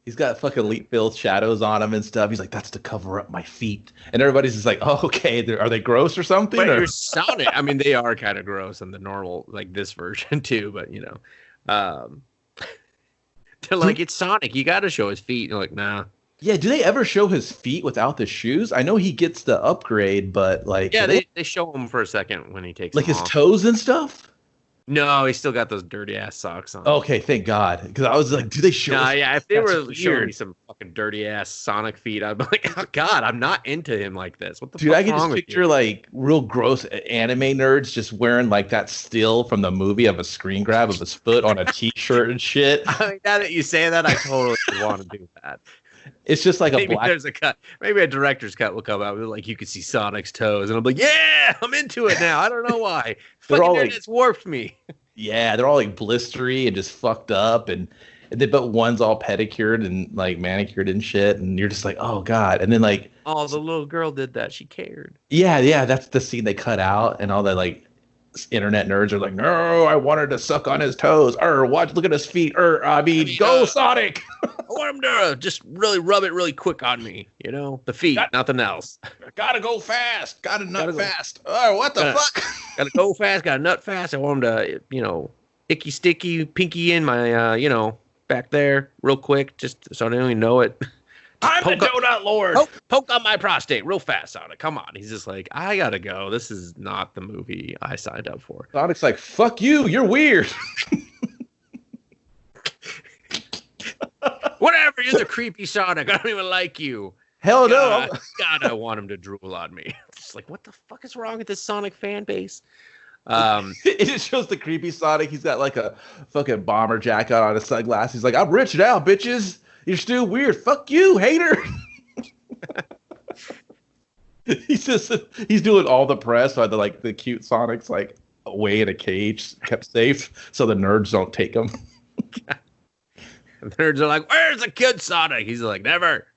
He's got fucking elite-filled shadows on him and stuff. He's like, that's to cover up my feet. And everybody's just like, oh, okay. Are they gross or something? But you're Sonic. I mean, they are kind of gross in the normal, like this version too. But you know, they're like, it's Sonic. You got to show his feet. And you're like, nah. Yeah, do they ever show his feet without the shoes? I know he gets the upgrade, but like... Yeah, they show him for a second when he takes like them his off. Toes and stuff? No, he's still got those dirty-ass socks on. Okay, thank God. Because I was like, do they show... yeah, if they were showing me some fucking dirty-ass Sonic feet, I'd be like, oh, God, I'm not into him like this. What the fuck? I can just picture, like, real gross anime nerds just wearing, like, that still from the movie of a screen grab of his foot on a T-shirt and shit. I mean, now that you say that, I totally want to do that. It's just like maybe there's a cut. Maybe a director's cut will come out. Like you can see Sonic's toes, and I'm like, yeah, I'm into it now. I don't know why. Fucking internet's warped me. Yeah, they're all like blistery and just fucked up, but one's all pedicured and like manicured and shit, and you're just like, oh god. And then like, Oh, the little girl did that. She cared. yeah, that's the scene they cut out, and all the like internet nerds are like, no, I wanted to suck on his toes. Watch, look at his feet. Go Sonic. I want him to just really rub it really quick on me. You know, the feet, nothing else. Gotta go fast. Gotta nut fast. Oh, what the fuck? Gotta go fast. Gotta nut fast. I want him to, icky sticky, pinky in my, back there real quick, just so I don't even know it. I'm the donut lord. Poke on my prostate real fast, Sonic. Come on. He's just like, I gotta go. This is not the movie I signed up for. Sonic's like, fuck you. You're weird. Whatever. You're the creepy Sonic. I don't even like you. Hell no. God, I want him to drool on me. It's like, what the fuck is wrong with this Sonic fan base? It just shows the creepy Sonic. He's got like a fucking bomber jacket on, his sunglasses. He's like, I'm rich now, bitches. You're still weird. Fuck you, hater. He's doing all the press while the cute Sonic's like away in a cage, kept safe, so the nerds don't take him. The nerds are like, where's the kid Sonic? He's like, never.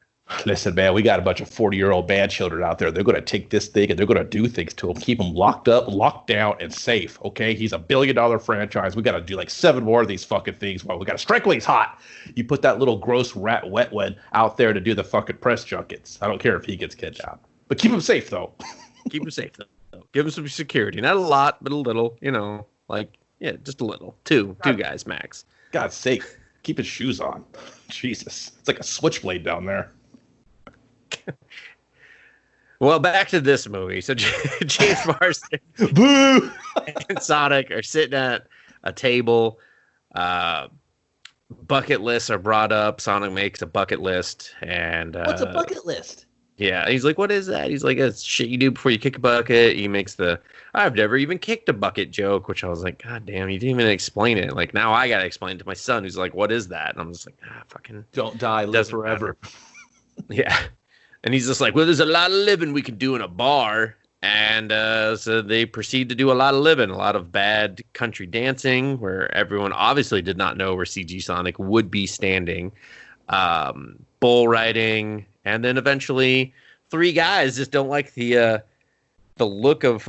Listen, man, we got a bunch of 40-year-old bad children out there. They're going to take this thing and they're going to do things to him, keep him locked up, locked down, and safe. Okay, he's $1 billion franchise. We got to do like 7 more of these fucking things. Well, we got to strike when he's hot. You put that little gross rat wet one out there to do the fucking press junkets. I don't care if he gets kidnapped, but keep him safe though. Keep him safe though. Give him some security, not a lot, but a little. Just a little. Two guys max. God's sake, keep his shoes on. Jesus, it's like a switchblade down there. Well, back to this movie. So James Marsden Boo! and Sonic are sitting at a table. Bucket lists are brought up. Sonic makes a bucket list. And what's a bucket list? Yeah, he's like, what is that? He's like, it's shit you do before you kick a bucket. He makes I've never even kicked a bucket joke, which I was like, God damn, you didn't even explain it. Like, now I got to explain it to my son, who's like, what is that? And I'm just like, fucking. Don't die, live forever. Yeah. And he's just like, well, there's a lot of living we can do in a bar. And so they proceed to do a lot of living, a lot of bad country dancing, where everyone obviously did not know where CG Sonic would be standing. Bull riding. And then eventually 3 guys just don't like the look of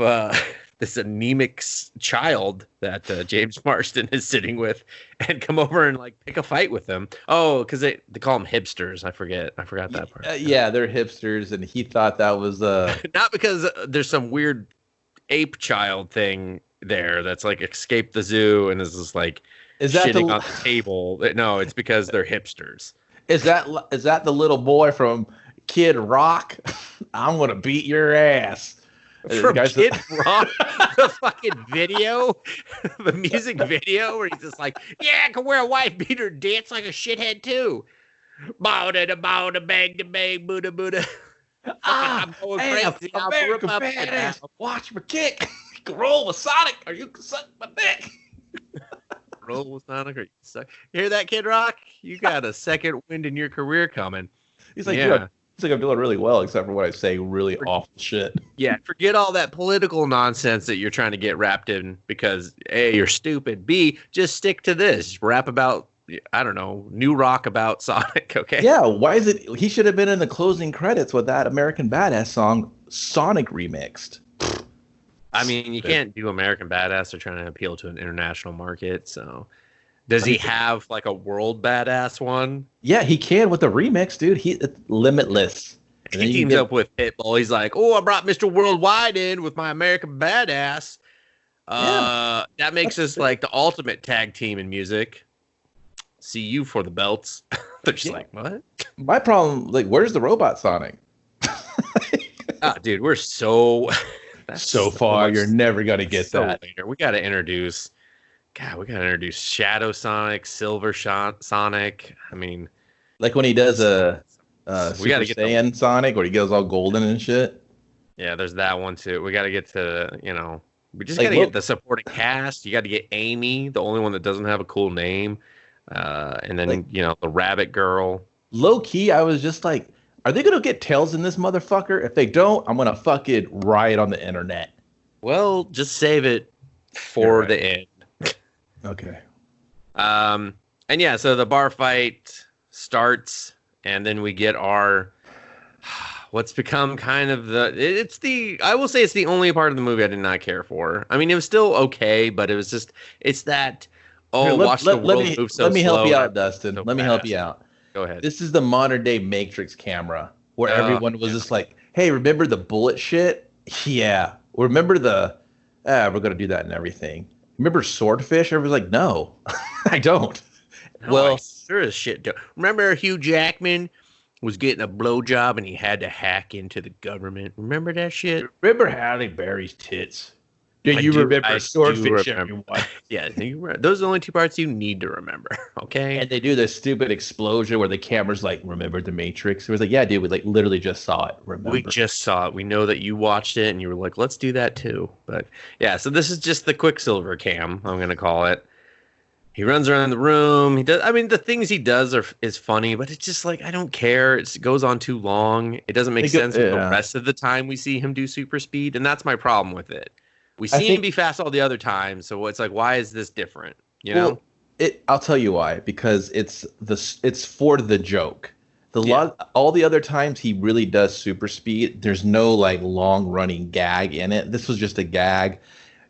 this anemic child that James Marsden is sitting with, and come over and like pick a fight with them. Oh, because they call them hipsters. I forgot that part. Yeah, they're hipsters, and he thought that was not because there's some weird ape child thing there that's like escaped the zoo and is just like shitting on the table. No, it's because they're hipsters. Is that the little boy from Kid Rock? I'm gonna beat your ass. From Kid Rock, the fucking video, the music video where he's just like, yeah, I can wear a white beater and dance like a shithead too. Bada da bada bang da bang Buddha Buddha. I'm going crazy. American badass. Watch my kick. Roll with Sonic, or you can suck my dick. Roll with Sonic, or you can suck. You hear that, Kid Rock? You got a second wind in your career coming. He's like, yeah. It's like I'm doing really well, except for when I say really awful shit. Yeah, forget all that political nonsense that you're trying to get wrapped in because A, you're stupid. B, just stick to this. Rap about, I don't know, new rock about Sonic, okay? Yeah, why is it? He should have been in the closing credits with that American Badass song, Sonic remixed. I mean, you can't do American Badass. They're trying to appeal to an international market, so... Does he have like a world badass one? Yeah, he can with the remix, dude. It's limitless. He teams up with Pitbull. He's like, oh, I brought Mr. Worldwide in with my American Badass. That makes us like the ultimate tag team in music. See you for the belts. They're just like, what? My problem, like, where's the robot Sonic? Dude, we're so far. You're never gonna get that. Later. We got to introduce Shadow Sonic, Silver Sonic. I mean, like when he does a we got to get Saiyan Sonic, where he goes all golden and shit. Yeah, there's that one too. We got to get to we just got to get the supporting cast. You got to get Amy, the only one that doesn't have a cool name, and then the Rabbit Girl. Low key, I was just like, are they gonna get Tails in this motherfucker? If they don't, I'm gonna fucking riot on the internet. Well, just save it for the end. Okay. And yeah, so the bar fight starts, and then we get our what's become kind of I will say it's the only part of the movie I did not care for. I mean, it was still okay, but it's that watch the world move so slow. Let me help you out, Dustin. Let me help you out. Go ahead. This is the modern day Matrix camera where everyone was just like, "Hey, remember the bullet shit? Yeah. Remember we're gonna do that and everything. Remember Swordfish?" Everyone's like, "No, I don't." No, well, I sure as shit don't. Remember Hugh Jackman was getting a blowjob and he had to hack into the government. Remember that shit? Remember Halle Berry's tits? Do you remember Swordfish? Everyone? Yeah, those are the only two parts you need to remember. Okay. And they do this stupid explosion where the camera's like, "Remember the Matrix?" It was like, "Yeah, dude, we like literally just saw it. Remember? We just saw it. We know that you watched it and you were like, let's do that too." But yeah, so this is just the Quicksilver cam, I'm gonna call it. He runs around the room. He does. I mean, the things he does is funny, but it's just like I don't care. It goes on too long. It doesn't make sense with the rest of the time we see him do super speed, and that's my problem with it. We see him be fast all the other time, so it's like, why is this different? You know? I'll tell you why. Because it's for the joke. All the other times he really does super speed. There's no like long running gag in it. This was just a gag.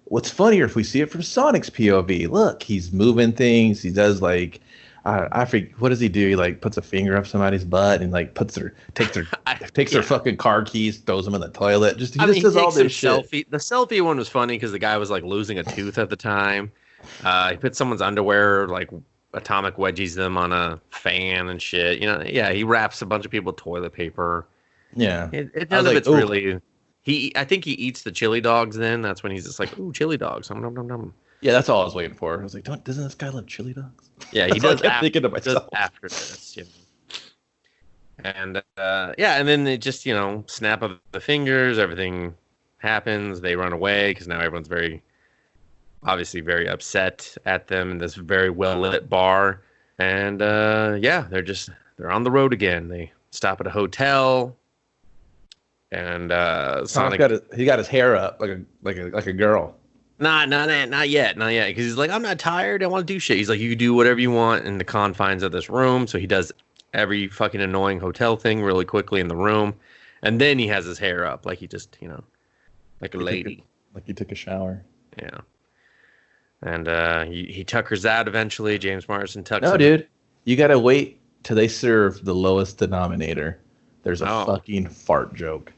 What's funnier if we see it from Sonic's POV? Look, he's moving things. He does like, I forget, what does he do? He like puts a finger up somebody's butt and like takes their fucking car keys, throws them in the toilet. He does all this shit. The selfie one was funny because the guy was like losing a tooth at the time. He put someone's underwear, like atomic wedgies them on a fan and shit. You know, yeah, he wraps a bunch of people with toilet paper. Yeah, none of it's really. I think he eats the chili dogs. Then that's when he's just like, "Ooh, chili dogs!" Nom, nom, nom, nom. Yeah, that's all I was waiting for. I was like, doesn't this guy love chili dogs? Yeah, he does. Thinking to myself after this, you know. And and then they just snap of the fingers. Everything happens. They run away because now everyone's obviously very upset at them in this very well lit bar. And they're on the road again. They stop at a hotel. And Sonic he got his hair up like a girl. Not yet, because he's like, I'm not tired, I want to do shit. He's like, you can do whatever you want in the confines of this room. So he does every fucking annoying hotel thing really quickly in the room, and then he has his hair up like he just like a lady, like he took a shower. Yeah. And he tuckers out eventually. James Marsden tucks. No, dude, you gotta wait till they serve the lowest denominator. There's a fucking fart joke.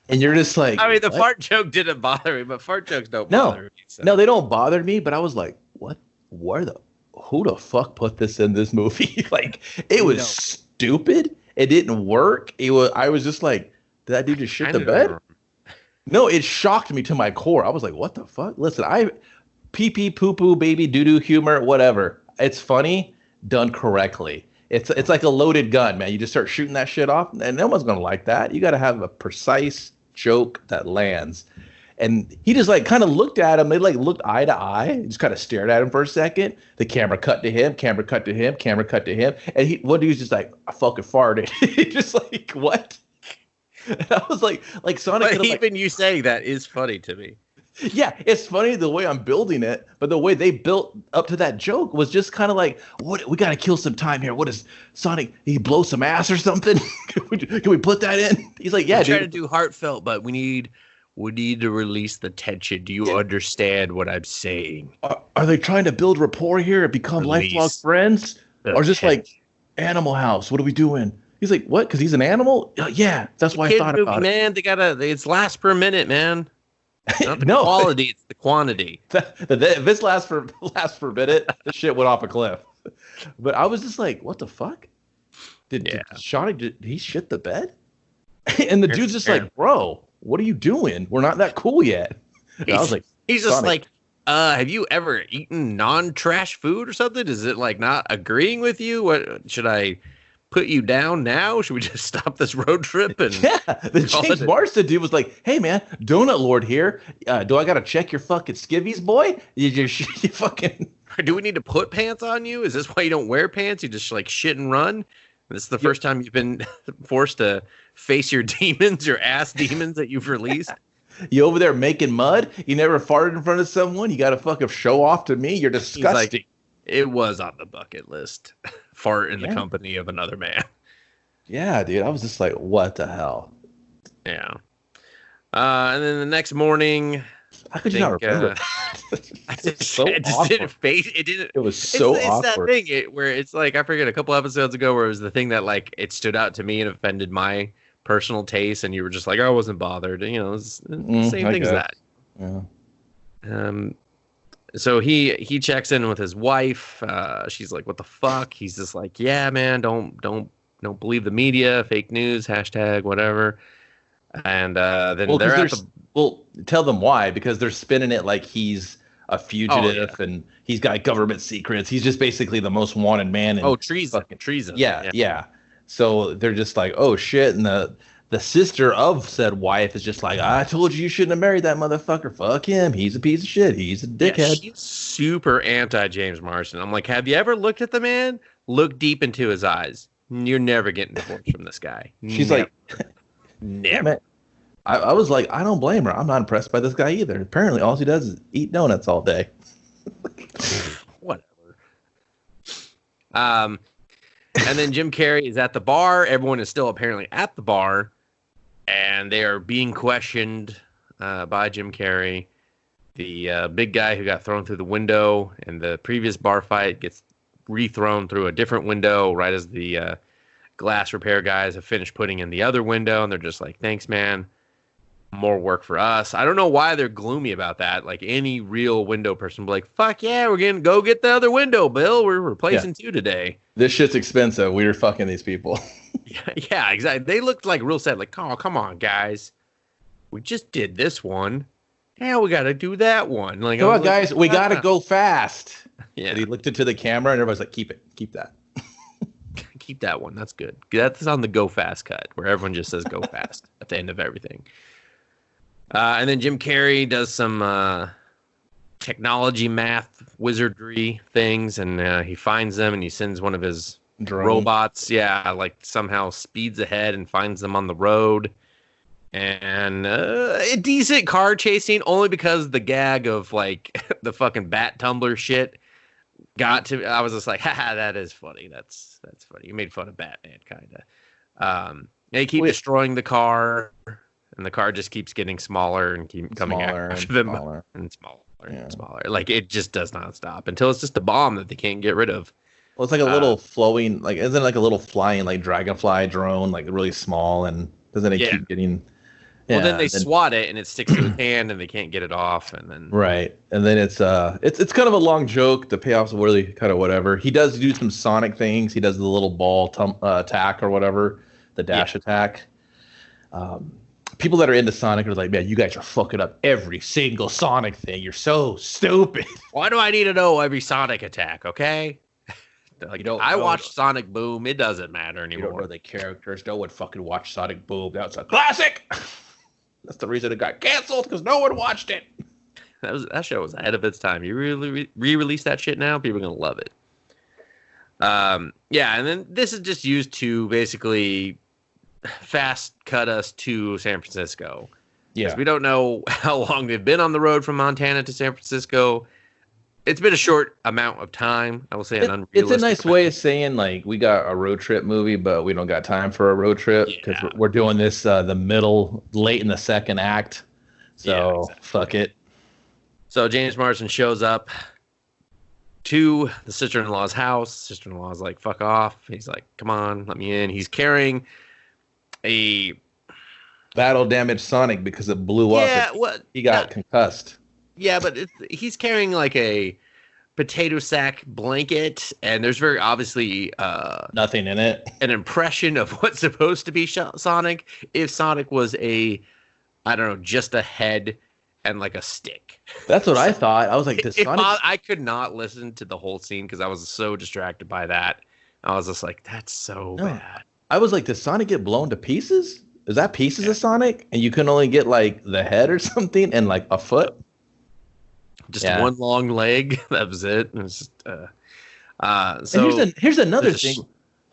And you're just like, I mean, the fart joke didn't bother me, but fart jokes don't bother me. So. No, they don't bother me, but I was like, what? Who the fuck put this in this movie? Like, it was stupid. It didn't work. I was just like, did that dude just shit the bed? No, it shocked me to my core. I was like, what the fuck? Listen, pee-pee, poo-poo, baby, doo-doo humor, whatever. It's funny, done correctly. It's like a loaded gun, man. You just start shooting that shit off, and no one's gonna like that. You got to have a precise joke that lands. And he just like kind of looked at him. They like looked eye to eye. Just kind of stared at him for a second. The camera cut to him. Camera cut to him. Camera cut to him. And one dude's just like, I fucking farted. Just like, what? And I was like Sonic. But even you saying that is funny to me. Yeah, it's funny the way I'm building it, but the way they built up to that joke was just kind of like, what? We got to kill some time here. What is Sonic? He blow some ass or something? Can we put that in? He's like, yeah, dude. Trying to do heartfelt, but we need to release the tension. Do you understand what I'm saying? Are they trying to build rapport here and become lifelong friends, or just like Animal House? What are we doing? He's like, what? Because he's an animal? Yeah, that's why I thought about it. Man, it's last per minute, man. Not the quality, it's the quantity. If this lasts for a minute, this shit went off a cliff. But I was just like, what the fuck? Did Sonic, did he shit the bed? And the dude's just like, bro, what are you doing? We're not that cool yet. And I was like, he's just like, have you ever eaten non-trash food or something? Is it like not agreeing with you? What should I put you down now? Should we just stop this road trip? And the James Marsden dude was like, hey man, Donut Lord here. Do I gotta check your fucking skivvies, boy? You fucking. Do we need to put pants on you? Is this why you don't wear pants? You just like shit and run? This is the first time you've been forced to face your demons, your ass demons that you've released. You over there making mud? You never farted in front of someone? You got to fucking show off to me? You're disgusting. Like, it was on the bucket list. Fart in the company of another man. Yeah, dude. I was just like, what the hell? Yeah. And then the next morning, how could you not remember? It didn't face. It didn't. It was so awkward. It's that thing where it's like, I forget, a couple episodes ago where it was the thing that like it stood out to me and offended my personal taste, and you were just like, I wasn't bothered. You know, it's the same thing as that. Yeah. So he checks in with his wife. She's like, what the fuck? He's just like, yeah, man, don't believe the media, fake news, hashtag whatever. And then they're at well, tell them why, because they're spinning it like he's a fugitive and he's got government secrets. He's just basically the most wanted man. Treason. Yeah. So they're just like, oh shit, and the sister of said wife is just like, I told you shouldn't have married that motherfucker. Fuck him. He's a piece of shit. He's a dickhead. Yeah, she's super anti James Marsden. I'm like, have you ever looked at the man? Look deep into his eyes. You're never getting divorced from this guy. She's like, never. I was like, I don't blame her. I'm not impressed by this guy either. Apparently, all she does is eat donuts all day. Whatever. And then Jim Carrey is at the bar. Everyone is still apparently at the bar, and they are being questioned by Jim Carrey. The big guy who got thrown through the window in the previous bar fight gets rethrown through a different window right as the glass repair guys have finished putting in the other window, and they're just like, thanks, man. More work for us. I don't know why they're gloomy about that. Like any real window person would be like, fuck yeah, we're gonna go get the other window, Bill. We're replacing two today. This shit's expensive. We were fucking these people. Yeah, exactly. They looked like real sad, like, oh, come on, guys. We just did this one. Yeah, we gotta do that one. Like, come on, guys, we gotta go fast. Yeah. And he looked into the camera and everybody's like, keep that. Keep that one. That's good. That's on the go fast cut where everyone just says go fast at the end of everything. And then Jim Carrey does some technology, math, wizardry things, and he finds them, and he sends one of his robots, like somehow speeds ahead and finds them on the road. And a decent car chasing, only because the gag of like the fucking bat tumbler shit got to. I was just like, haha, that is funny. That's funny. You made fun of Batman, kind of. They keep destroying the car. And the car just keeps getting smaller and keep coming after them and smaller. Like, it just does not stop until it's just a bomb that they can't get rid of. Well, it's like a little flowing, like, isn't it like a little flying, like, dragonfly drone, like, really small, and doesn't it keep getting... Yeah, well, then they swat it, and it sticks to his hand, and they can't get it off, and then... Right, and then it's kind of a long joke. The payoff's really kind of whatever. He does do some Sonic things. He does the little ball attack or whatever, the dash attack. People that are into Sonic are like, man, you guys are fucking up every single Sonic thing. You're so stupid. Why do I need to know every Sonic attack, okay? Like, I watched Sonic Boom. It doesn't matter anymore. You don't know the characters. No one fucking watched Sonic Boom. That's a classic. That's the reason it got canceled, because no one watched it. That show was ahead of its time. You really re-release that shit now, people are going to love it. And then this is just used to basically... fast cut us to San Francisco. Yeah, we don't know how long they've been on the road from Montana to San Francisco. It's been a short amount of time. I will say it's a nice way of saying, like, we got a road trip movie, but we don't got time for a road trip because we're doing this late in the second act. So exactly. Fuck it. So James Marsden shows up to the sister-in-law's house. Sister-in-law's like, fuck off. He's like, come on, let me in. He's carrying a battle damaged Sonic because it blew up. He got concussed. Yeah, but he's carrying like a potato sack blanket, and there's very obviously nothing in it. An impression of what's supposed to be Sonic. If Sonic was just a head and like a stick. That's what I thought. I was like, Sonic? I could not listen to the whole scene because I was so distracted by that. I was just like, that's so bad. I was like, does Sonic get blown to pieces? Is that pieces of Sonic? And you can only get like the head or something and like a foot? Just one long leg. That was it. It was just, so here's another thing.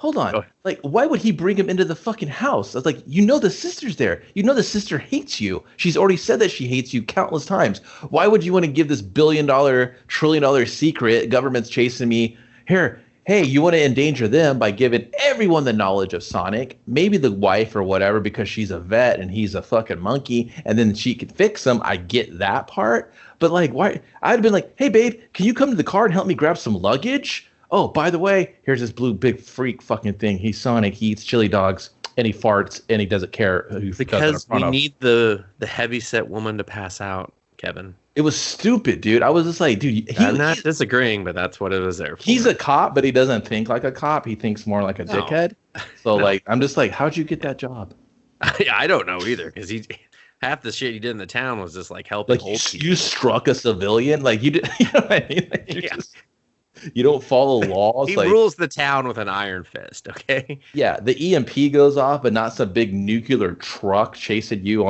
hold on. Like, why would he bring him into the fucking house? I was like, the sister's there. The sister hates you. She's already said that she hates you countless times. Why would you want to give this $1 trillion secret? Government's chasing me. Here, hey, you want to endanger them by giving everyone the knowledge of Sonic, maybe the wife or whatever, because she's a vet and he's a fucking monkey, and then she could fix him. I get that part. But like, why? I'd have been like, hey, babe, can you come to the car and help me grab some luggage? Oh, by the way, here's this blue big freak fucking thing. He's Sonic. He eats chili dogs and he farts and he doesn't care who because we need the heavyset woman to pass out, Kevin. It was stupid, dude. I was just like, dude. I'm not disagreeing, but that's what it was there for. He's a cop, but he doesn't think like a cop. He thinks more like a dickhead. So like, I'm just like, how'd you get that job? I don't know either, because half the shit he did in the town was just like helping. Like you struck a civilian, like you did. You know what I mean? Like, you don't follow laws. He rules the town with an iron fist. Okay. Yeah, the EMP goes off, but not some big nuclear truck chasing you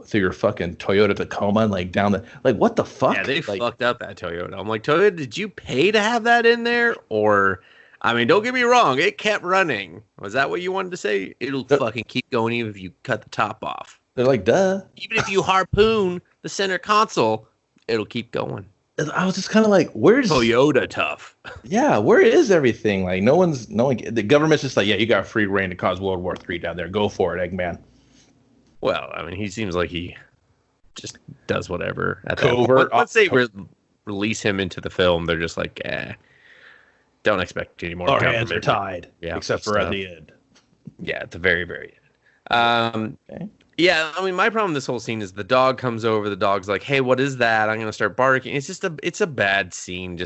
through your fucking Toyota Tacoma and like down the what the fuck? Yeah, they fucked up that Toyota. I'm like, Toyota, did you pay to have that in there? Or, I mean, don't get me wrong, it kept running. Was that what you wanted to say? It'll fucking keep going even if you cut the top off. They're like, duh. Even if you harpoon the center console, it'll keep going. I was just kind of like, where's Toyota tough? Yeah, where is everything? Like, no one. The government's just like, yeah, you got free reign to cause World War III down there. Go for it, Eggman. Well, I mean, he seems like he just does whatever. At Covert. Let's say release him into the film. They're just like, don't expect any more. Our hands are tied. Yeah, except for at the end. Yeah, at the very, very end. Okay. Yeah, I mean, my problem with this whole scene is the dog comes over. The dog's like, "Hey, what is that?" I'm gonna start barking. It's a bad scene.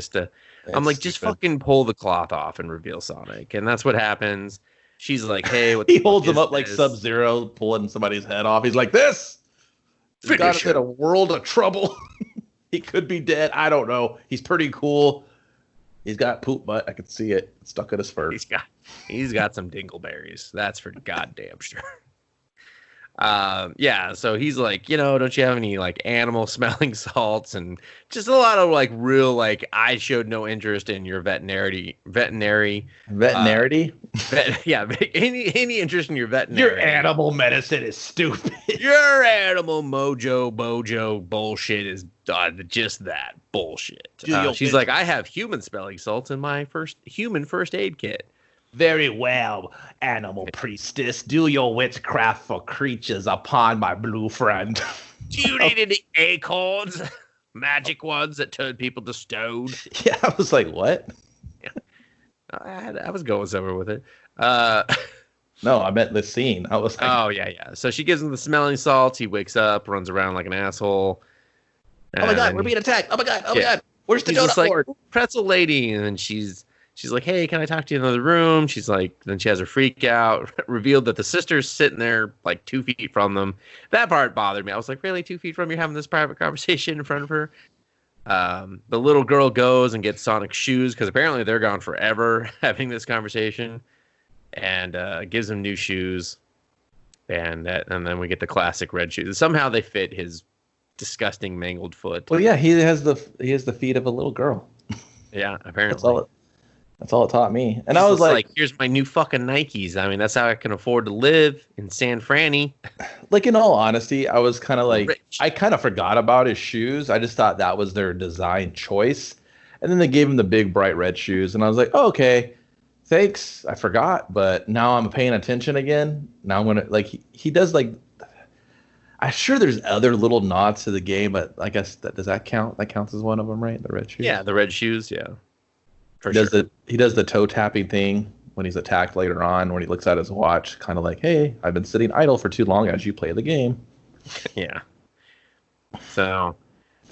I'm like, just fucking pull the cloth off and reveal Sonic, and that's what happens. She's like, "Hey, what?" He holds him up like Sub-Zero, pulling somebody's head off. He's like, "This got us in a world of trouble." He could be dead. I don't know. He's pretty cool. He's got poop butt. I can see it stuck in his fur. He's got some dingleberries. That's for goddamn sure. Yeah, so he's like, don't you have any like animal smelling salts, and just a lot of like real like I showed no interest in your veterinary. Yeah, any interest in your veterinary. Your animal medicine is stupid. Your animal bojo bullshit is just that bullshit. She's like, I have human smelling salts in my human first aid kit. Very well, animal priestess. Do your witchcraft for creatures upon my blue friend. Do you need any acorns? Magic ones that turn people to stone? Yeah, I was like, what? Yeah. I was going somewhere with it. No, I meant the scene. I was like, oh, yeah. So she gives him the smelling salts. He wakes up, runs around like an asshole. Oh, my God, we're being attacked. Oh, my God. Where's the donut board? Like, pretzel lady. And then she's like, hey, can I talk to you in another room? She's like, then she has her freak out, revealed that the sister's sitting there like 2 feet from them. That part bothered me. I was like, really, 2 feet from you having this private conversation in front of her? The little girl goes and gets Sonic's shoes because apparently they're gone forever having this conversation, and gives him new shoes. And then we get the classic red shoes. Somehow they fit his disgusting mangled foot. Well, yeah, he has the feet of a little girl. Yeah, apparently. That's all it taught me. And I was like, here's my new fucking Nikes. I mean, that's how I can afford to live in San Franny. Like, in all honesty, I was kind of like, rich. I kind of forgot about his shoes. I just thought that was their design choice. And then they gave him the big bright red shoes. And I was like, oh, okay, thanks. I forgot. But now I'm paying attention again. Now I'm going to, like, he does, like, I'm sure there's other little nods to the game, but I guess does that count? That counts as one of them, right? The red shoes? Yeah, the red shoes, yeah. He does the toe tapping thing when he's attacked later on, when he looks at his watch, kind of like, hey, I've been sitting idle for too long as you play the game. Yeah. So,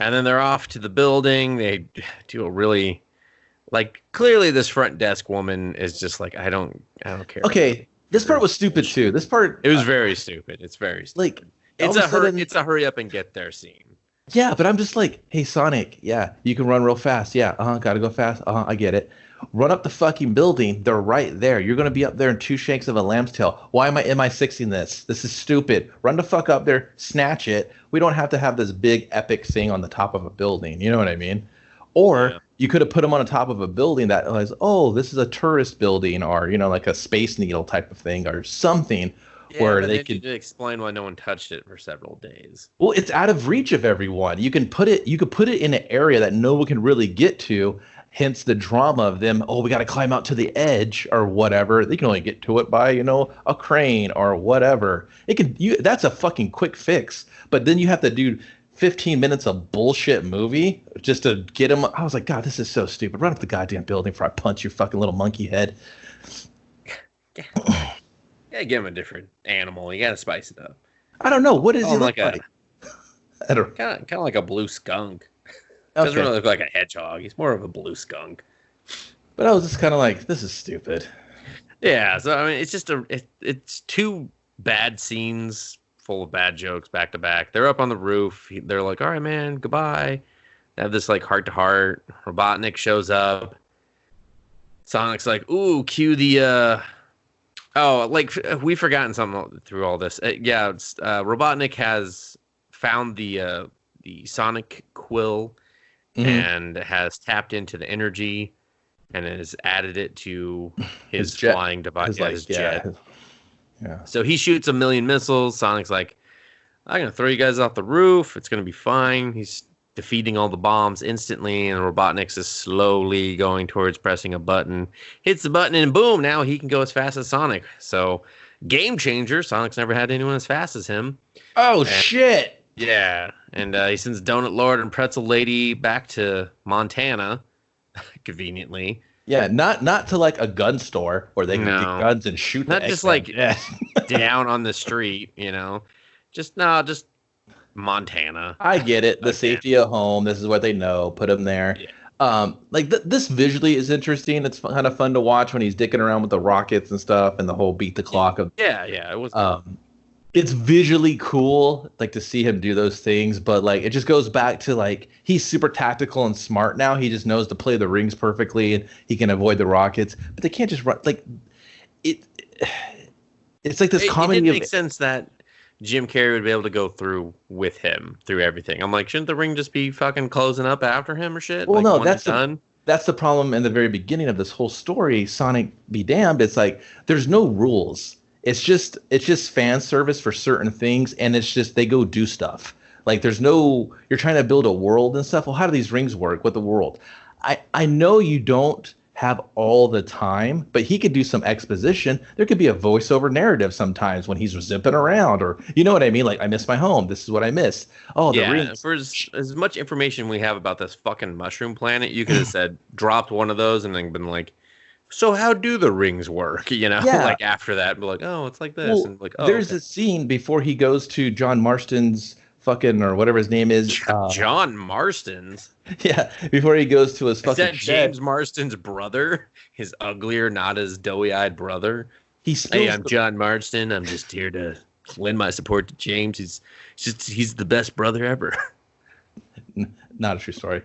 and then they're off to the building. They do a really, like, clearly this front desk woman is just like, I don't care. Okay, this part was stupid too. This part, it was very stupid. It's very stupid. Like, it's a hurry up and get there scene. Yeah, but I'm just like, hey, Sonic, yeah, you can run real fast. Yeah, gotta go fast. I get it. Run up the fucking building. They're right there. You're going to be up there in 2 shanks of a lamb's tail. Why am I MI6ing this? This is stupid. Run the fuck up there, snatch it. We don't have to have this big epic thing on the top of a building. You know what I mean? Or you could have put him on top of a building that was, oh, this is a tourist building, or like a Space Needle type of thing, or something Yeah, where but they then you could. did explain why no one touched it for several days. Well, it's out of reach of everyone. You could put it in an area that no one can really get to. Hence the drama of them. Oh, we got to climb out to the edge or whatever. They can only get to it by a crane or whatever. That's a fucking quick fix. But then you have to do 15 minutes of bullshit movie just to get him. I was like, God, this is so stupid. Run up the goddamn building before I punch your fucking little monkey head. Yeah, give him a different animal. You gotta spice it up. I don't know. What does he look like? like? I don't. Kind of like a blue skunk. Doesn't really look like a hedgehog. He's more of a blue skunk. But I was just kind of like, this is stupid. Yeah, so I mean, it's just it's two bad scenes full of bad jokes back to back. They're up on the roof. They're like, "All right, man, goodbye." They have this like heart to heart. Robotnik shows up. Sonic's like, "Ooh, cue the." Oh, like we've forgotten something through all this. Robotnik has found the Sonic quill and has tapped into the energy and has added it to his flying device, his jet. Yeah. So he shoots 1,000,000 missiles. Sonic's like, I'm going to throw you guys off the roof. It's going to be fine. He's defeating all the bombs instantly, and Robotnik is slowly going towards pressing a button. Hits the button, and boom, now he can go as fast as Sonic. So, game changer. Sonic's never had anyone as fast as him. Oh, shit. Yeah, and he sends Donut Lord and Pretzel Lady back to Montana, conveniently. Yeah, not to like a gun store where they can get guns and shoot. Not just like down on the street, Just Montana. I get it. The safety of home. This is what they know. Put them there. Yeah. This visually is interesting. It's kind of fun to watch when he's dicking around with the rockets and stuff, and the whole beat the clock of. Yeah. It was. It's visually cool, like to see him do those things, but like it just goes back to like he's super tactical and smart now. He just knows to play the rings perfectly, and he can avoid the rockets. But they can't just run like it. It's like this comedy. It didn't make sense that Jim Carrey would be able to go through with him through everything. I'm like, shouldn't the ring just be fucking closing up after him or shit? Well, like, no, that's the problem in the very beginning of this whole story. Sonic be damned. It's like there's no rules. It's just fan service for certain things, and it's just they go do stuff. Like there's no you're trying to build a world and stuff. Well, how do these rings work with the world? I know you don't have all the time, but he could do some exposition. There could be a voiceover narrative sometimes when he's zipping around, or you know what I mean? Like I miss my home. This is what I miss. Oh, the rings. For as much information we have about this fucking mushroom planet, you could have said dropped one of those and then been like, so how do the rings work? Like after that, be like, oh, it's like this. Well, and like, oh, there's a scene before he goes to John Marston's fucking or whatever his name is. John Marston's. Yeah, before he goes to his fucking. Is that James Marston's brother? His uglier, not as doughy-eyed brother. Hey, I'm John Marston. I'm just here to lend my support to James. He's the best brother ever. Not a true story.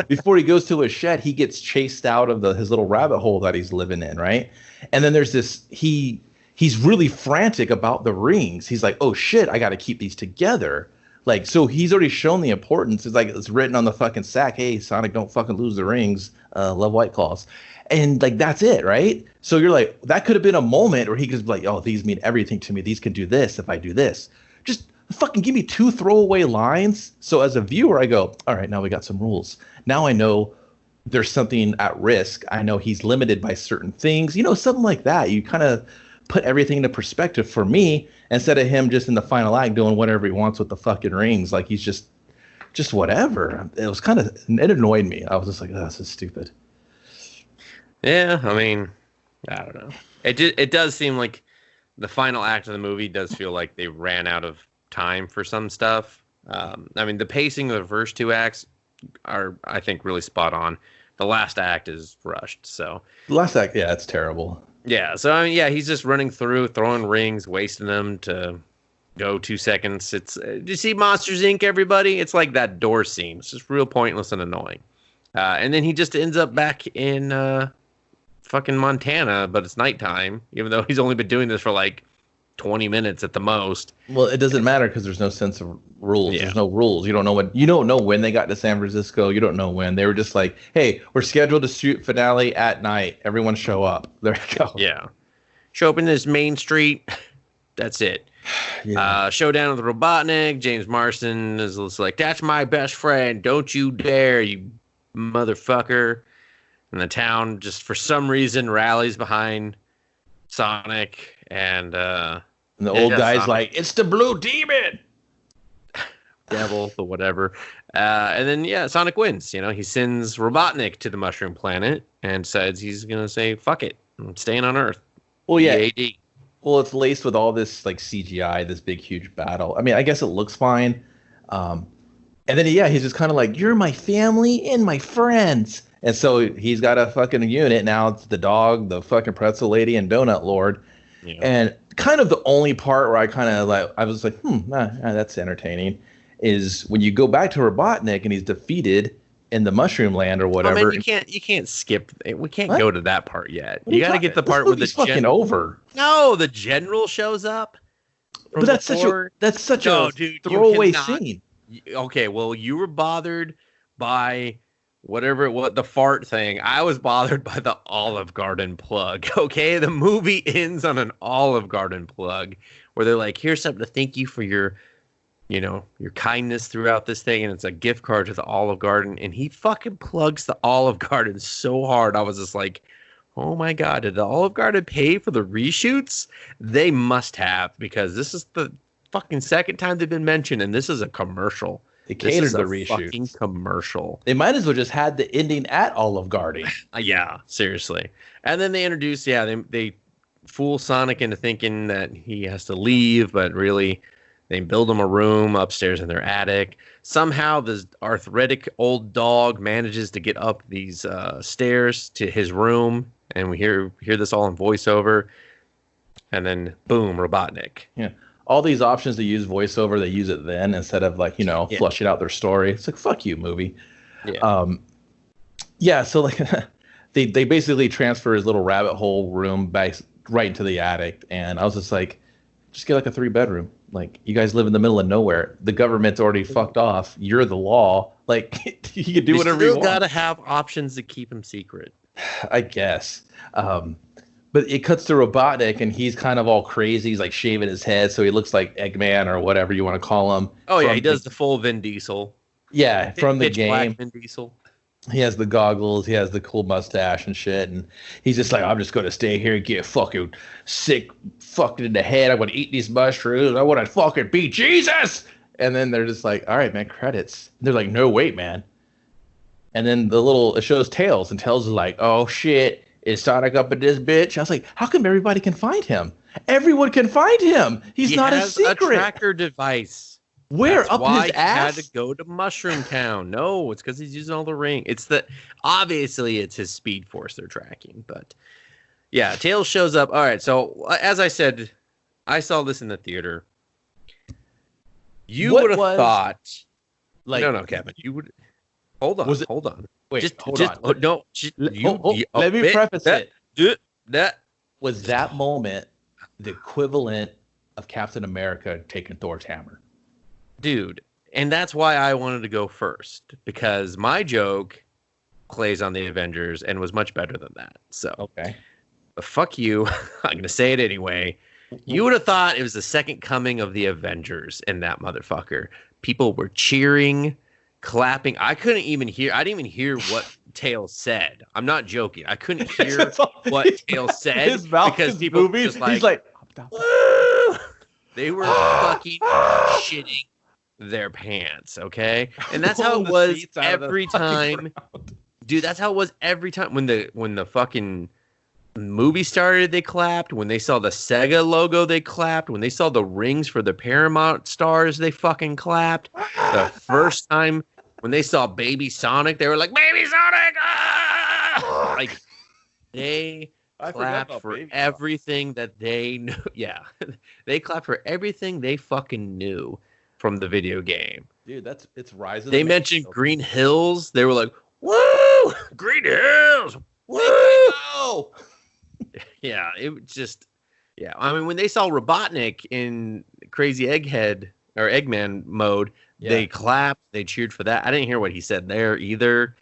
Before he goes to his shed, he gets chased out of his little rabbit hole that he's living in, right? And then there's this he's really frantic about the rings. He's like, oh shit, I got to keep these together. Like, so he's already shown the importance. It's like it's written on the fucking sack. Hey, Sonic, don't fucking lose the rings. Love White Claws. And like that's it, right? So you're like, that could have been a moment where he could be like, oh, these mean everything to me. These can do this if I do this. Just fucking give me 2 throwaway lines. So as a viewer, I go, all right, now we got some rules. Now I know there's something at risk. I know he's limited by certain things. Something like that. You kind of put everything into perspective for me instead of him just in the final act doing whatever he wants with the fucking rings. Like he's just whatever. It was it annoyed me. I was just like, oh, this is stupid. Yeah, I mean, I don't know. It does seem like the final act of the movie does feel like they ran out of time for some stuff. I mean, the pacing of the first 2 acts are, I think, really spot on. The last act is rushed. So the last act, yeah, it's terrible. Yeah, so I mean, yeah, he's just running through, throwing rings, wasting them to go 2 seconds. It's do you see Monsters Inc., everybody? It's like that door scene. It's just real pointless and annoying. And then he just ends up back in fucking Montana, but it's nighttime, even though he's only been doing this for like 20 minutes at the most. Well, it doesn't matter because there's no sense of rules. Yeah. There's no rules. You don't know when they got to San Francisco. You don't know when. They were just like, hey, we're scheduled to shoot finale at night. Everyone show up. There you go. Yeah. Show up in this main street. That's it. Yeah. Showdown with Robotnik. James Marsden is just like, that's my best friend. Don't you dare, you motherfucker. And the town just for some reason rallies behind Sonic. And the old guy's Sonic, like, it's the blue demon. devil, but whatever. And then, Sonic wins. He sends Robotnik to the Mushroom Planet and says he's going to say, fuck it. I'm staying on Earth. Well, yeah. EAD. Well, it's laced with all this like CGI, this big, huge battle. I mean, I guess it looks fine. And then, he's just kind of like, you're my family and my friends. And so he's got a fucking unit. Now it's the dog, the fucking pretzel lady, and Donut Lord. Yeah. And kind of the only part where I was like, that's entertaining, is when you go back to Robotnik and he's defeated in the Mushroom Land or whatever. Oh, man, you can't skip. We can't go to that part yet. You got to get the part where the fucking over. No, the general shows up. But that's such a throwaway scene. Okay, well, you were bothered by whatever the fart thing. I was bothered by the Olive Garden plug. Okay, the movie ends on an Olive Garden plug where they're like, here's something to thank you for your kindness throughout this thing, and it's a gift card to the Olive Garden, and he fucking plugs the Olive Garden so hard. I was just like, oh my God, did the Olive Garden pay for the reshoots? They must have, because this is the fucking second time they've been mentioned, and this is a commercial. They catered the reshoots. Fucking commercial. They might as well just had the ending at Olive Garden. Yeah, seriously. And then they introduce, they fool Sonic into thinking that he has to leave, but really they build him a room upstairs in their attic. Somehow this arthritic old dog manages to get up these stairs to his room, and we hear this all in voiceover. And then boom, Robotnik. Yeah. All these options to use voiceover, they use it then instead of flushing out their story. It's like, fuck you, movie. Yeah. So like they basically transfer his little rabbit hole room back right into the attic, and I was just like, just get like a 3-bedroom. Like, you guys live in the middle of nowhere. The government's already fucked off. You're the law. Like, you can do whatever you want. You still gotta have options to keep them secret. I guess. But it cuts to Robotnik, and he's kind of all crazy. He's like shaving his head, so he looks like Eggman or whatever you want to call him. Oh yeah, he does the full Vin Diesel. Yeah, from the game. Vin Diesel. He has the goggles. He has the cool mustache and shit. And he's just like, I'm just going to stay here and get fucking sick, fucking in the head. I want to eat these mushrooms. I want to fucking be Jesus. And then they're just like, all right, man, credits. And they're like, no, wait, man. And then it shows Tails. And Tails is like, oh, shit. Is Sonic up at this bitch? I was like, how come everybody can find him? Everyone can find him. He not a secret. A tracker device. Where? That's up why his ass? He had to go to Mushroom Town. No, it's because he's using all the ring. Obviously it's his Speed Force they're tracking, but yeah, Tails shows up. All right, so as I said, I saw this in the theater. You would have thought, like, no, Kevin, you would hold on. Hold on. Wait, hold on. No, let me preface it. That was that moment the equivalent of Captain America taking Thor's hammer. Dude, and that's why I wanted to go first, because my joke plays on the Avengers and was much better than that. So, okay. But fuck you. I'm going to say it anyway. You would have thought it was the second coming of the Avengers in that motherfucker. People were cheering, clapping. I didn't even hear what Tails said. I'm not joking. I couldn't hear what Tails said his mouth because is people moving. just like, he's like, woo! They were fucking shitting their pants, okay? And that's how it was every time. Dude, that's how it was every time. When the fucking movie started, they clapped. When they saw the Sega logo, they clapped. When they saw the rings for the Paramount stars, they fucking clapped. The first time when they saw Baby Sonic, they were like, Baby Sonic! Ah! Like, they clapped for everything that they knew. Yeah. They clapped for everything they fucking knew from the video game. Dude, it's Rise of They mentioned Green Hills. They were like, woo! Green Hills! Woo! Yeah, it just Yeah, I mean, when they saw Robotnik in Crazy Egghead or Eggman mode, they clapped, they cheered for that. I didn't hear what he said there either.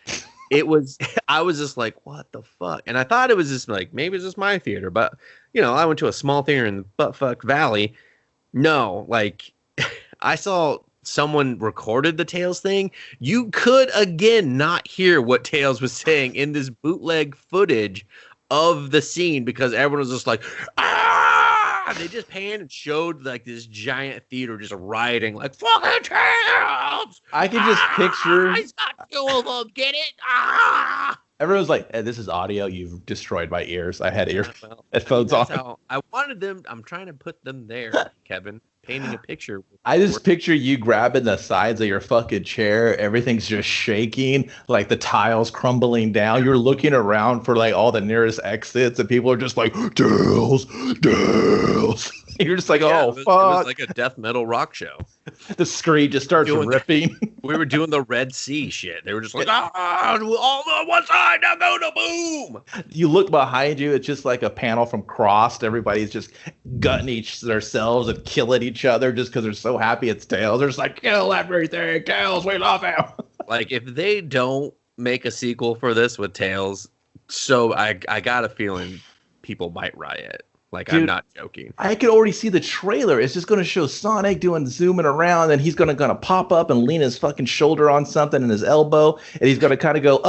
It was, I was just like, what the fuck? And I thought it was just like, maybe it's just my theater, but I went to a small theater in Buttfuck Valley. No, like, I saw someone recorded the Tails thing. You could again not hear what Tails was saying in this bootleg footage of the scene because everyone was just like, ah! They just panned and showed like this giant theater just rioting, like, fucking Tails! I can just picture. He's got two of them, get it? Ah! Everyone's like, hey, this is audio. You've destroyed my ears. I had headphones That's on. how I wanted them. I'm trying to put them there, Kevin. Painting a picture. I just picture you grabbing the sides of your fucking chair. Everything's just shaking, like the tiles crumbling down. You're looking around for like all the nearest exits, and people are just like, Tails, Tails. You're just like, oh, fuck. It was like a death metal rock show. The screen just starts ripping. We were doing the Red Sea shit. They were just like, all on one side, now go to boom. You look behind you, it's just like a panel from Crossed. Everybody's just gutting themselves and killing each other just because they're so happy it's Tails. They're just like, kill everything, Tails, we love him. Like, if they don't make a sequel for this with Tails, so I got a feeling people might riot. Like, dude, I'm not joking. I could already see the trailer. It's just going to show Sonic zooming around, and he's going to pop up and lean his fucking shoulder on something and his elbow, and he's going to kind of go,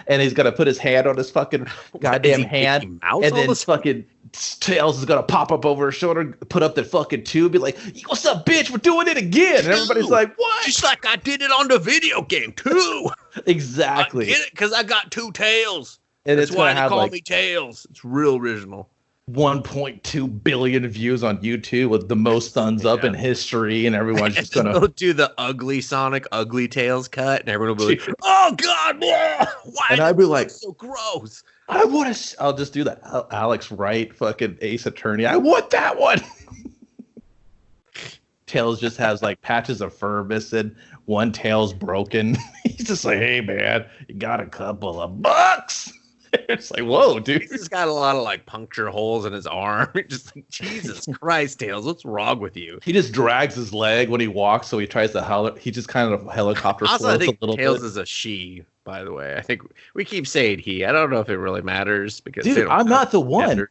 and he's going to put his hand on his fucking goddamn hand, and then fucking Tails is going to pop up over his shoulder, put up the fucking tube, be like, what's up, bitch? We're doing it again. And everybody's like, what? Just like I did it on the video game, too. Exactly. I get it because I got two tails. And that's why they call me Tails. It's real original. 1.2 billion views on YouTube with the most thumbs up in history, and everyone's just gonna do the ugly Sonic, ugly Tails cut, and everyone will be like, "Oh God, why?" And I'd be like, "So gross." I want to. I'll just do that. Alex Wright, fucking Ace Attorney. I want that one. Tails just has like patches of fur missing. One tail's broken. He's just like, "Hey man, you got a couple of bucks." It's like, whoa, dude. He's got a lot of like puncture holes in his arm. Just like, Jesus Christ, Tails, what's wrong with you? He just drags his leg when he walks, so he tries to he just kind of helicopter floats also, I think a little Tails bit. Is a she, by the way. I think we keep saying he. I don't know if it really matters because dude, I'm not the one.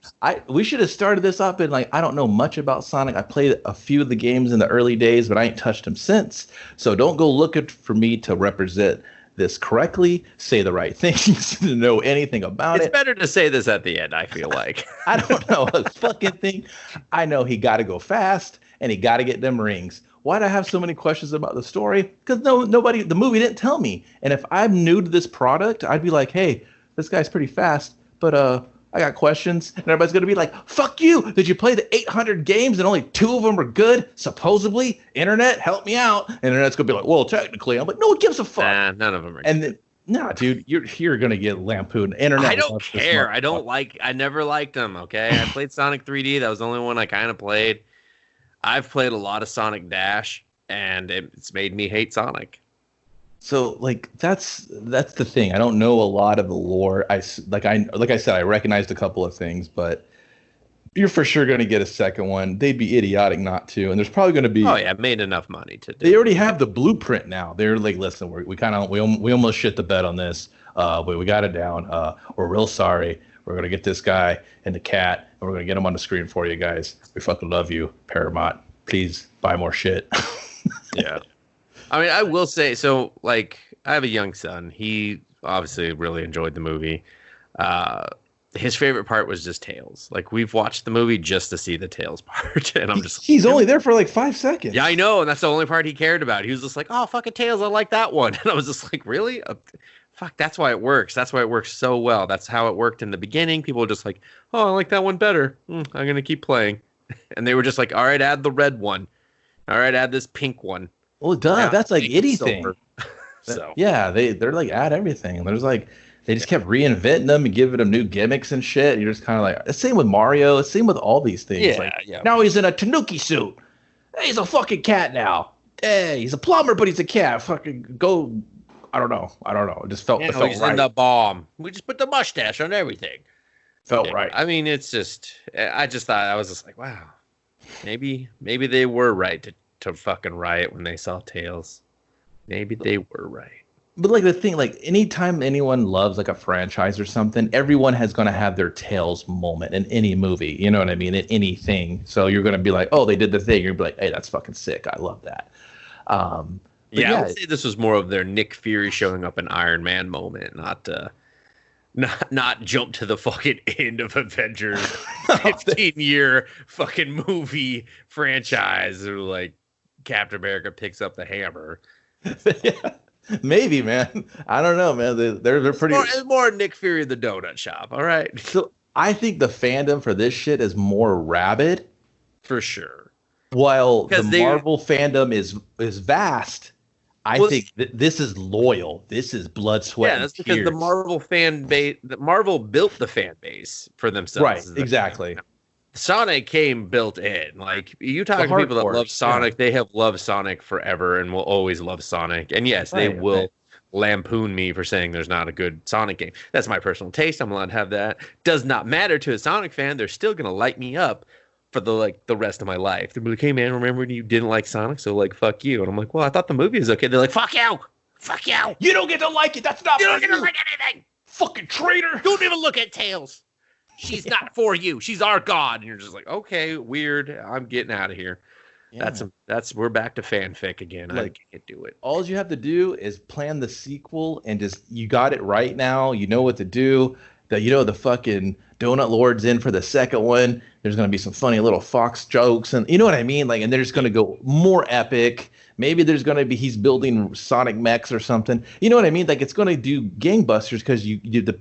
We should have started this up in like, I don't know much about Sonic. I played a few of the games in the early days, but I ain't touched them since. So don't go looking for me to represent this correctly, say the right things, to know anything about it. It's better to say this at the end, I feel like. I don't know a fucking thing. I know he got to go fast and he got to get them rings. Why'd I have so many questions about the story? Because the movie didn't tell me. And if I'm new to this product, I'd be like, hey, this guy's pretty fast, but I got questions. And everybody's going to be like, fuck you. Did you play the 800 games and only 2 of them are good? Supposedly. Internet, help me out. And Internet's going to be like, well, technically. I'm like, no one gives a fuck. Nah, none of them are and good. No, dude, you're going to get lampooned. Internet. I don't care. I never liked them, okay? I played Sonic 3D. That was the only one I kind of played. I've played a lot of Sonic Dash, and it's made me hate Sonic. So like that's the thing. I don't know a lot of the lore. Like I said, I recognized a couple of things, but you're for sure going to get a second one. They'd be idiotic not to. And there's probably going to be. Oh yeah, made enough money to do. They already have the blueprint now. They're like, listen, we almost shit the bed on this. But we got it down. We're real sorry. We're going to get this guy and the cat, and we're going to get him on the screen for you guys. We fucking love you, Paramount. Please buy more shit. Yeah. I mean, I will say, so, like, I have a young son. He obviously really enjoyed the movie. His favorite part was just Tails. Like, we've watched the movie just to see the Tails part. And I'm just he's only there for like 5 seconds. Yeah, I know. And that's the only part he cared about. He was just like, oh, fucking Tails. I like that one. And I was just like, really? Fuck, that's why it works. That's why it works so well. That's how it worked in the beginning. People were just like, oh, I like that one better. I'm going to keep playing. And they were just like, all right, add the red one. All right, add this pink one. Well, duh, yeah, that's like anything. So yeah, they're like add everything. There's like they just kept reinventing them and giving them new gimmicks and shit. You're just kind of like, the same with Mario. It's same with all these things. Yeah, like, yeah. Now he's in a Tanuki suit. Hey, he's a fucking cat now. Hey, he's a plumber, but he's a cat. Fucking go. I don't know. It just felt. Yeah, it felt he's right. in the bomb. We just put the mustache on everything. Felt right. I mean, it's just, I just thought, I was just like, wow, maybe they were right to fucking riot when they saw Tails. Maybe they were right. But like the thing, like anytime anyone loves like a franchise or something, everyone has going to have their Tails moment in any movie. You know what I mean? In anything. So you're going to be like, oh, they did the thing. You're gonna be like, hey, that's fucking sick. I love that. Yeah, I would say this was more of their Nick Fury showing up in Iron Man moment, not jump to the fucking end of Avengers 15-year fucking movie franchise, or like Captain America picks up the hammer. Yeah, maybe, man. I don't know, man. They're pretty. It's more Nick Fury the donut shop. All right. So I think the fandom for this shit is more rabid, for sure. While the Marvel fandom is vast. I think this is loyal. This is blood, sweat, and that's tears. because the Marvel fan base, Marvel built the fan base for themselves. Right, exactly. Sonic came built in. Like, you talk to people that love Sonic, they have loved Sonic forever and will always love Sonic. And yes, they will lampoon me for saying there's not a good Sonic game. That's my personal taste. I'm allowed to have that. Does not matter to a Sonic fan. They're still gonna light me up for the rest of my life. They're like, hey man, remember when you didn't like Sonic? So like, fuck you. And I'm like, well, I thought the movie was okay. They're like, fuck you. Fuck you. You don't get to like it. That's not You don't get to like anything. Fucking traitor. Don't even look at Tails. She's not for you. She's our god. And you're just like, okay, weird. I'm getting out of here. Yeah. That's we're back to fanfic again. Like, I can't do it. All you have to do is plan the sequel and just, you got it right now. You know what to do. The fucking Donut Lord's in for the second one. There's going to be some funny little Fox jokes, and you know what I mean? Like, and they're just going to go more epic. Maybe there's going to be, he's building Sonic mechs or something. You know what I mean? Like, it's going to do gangbusters because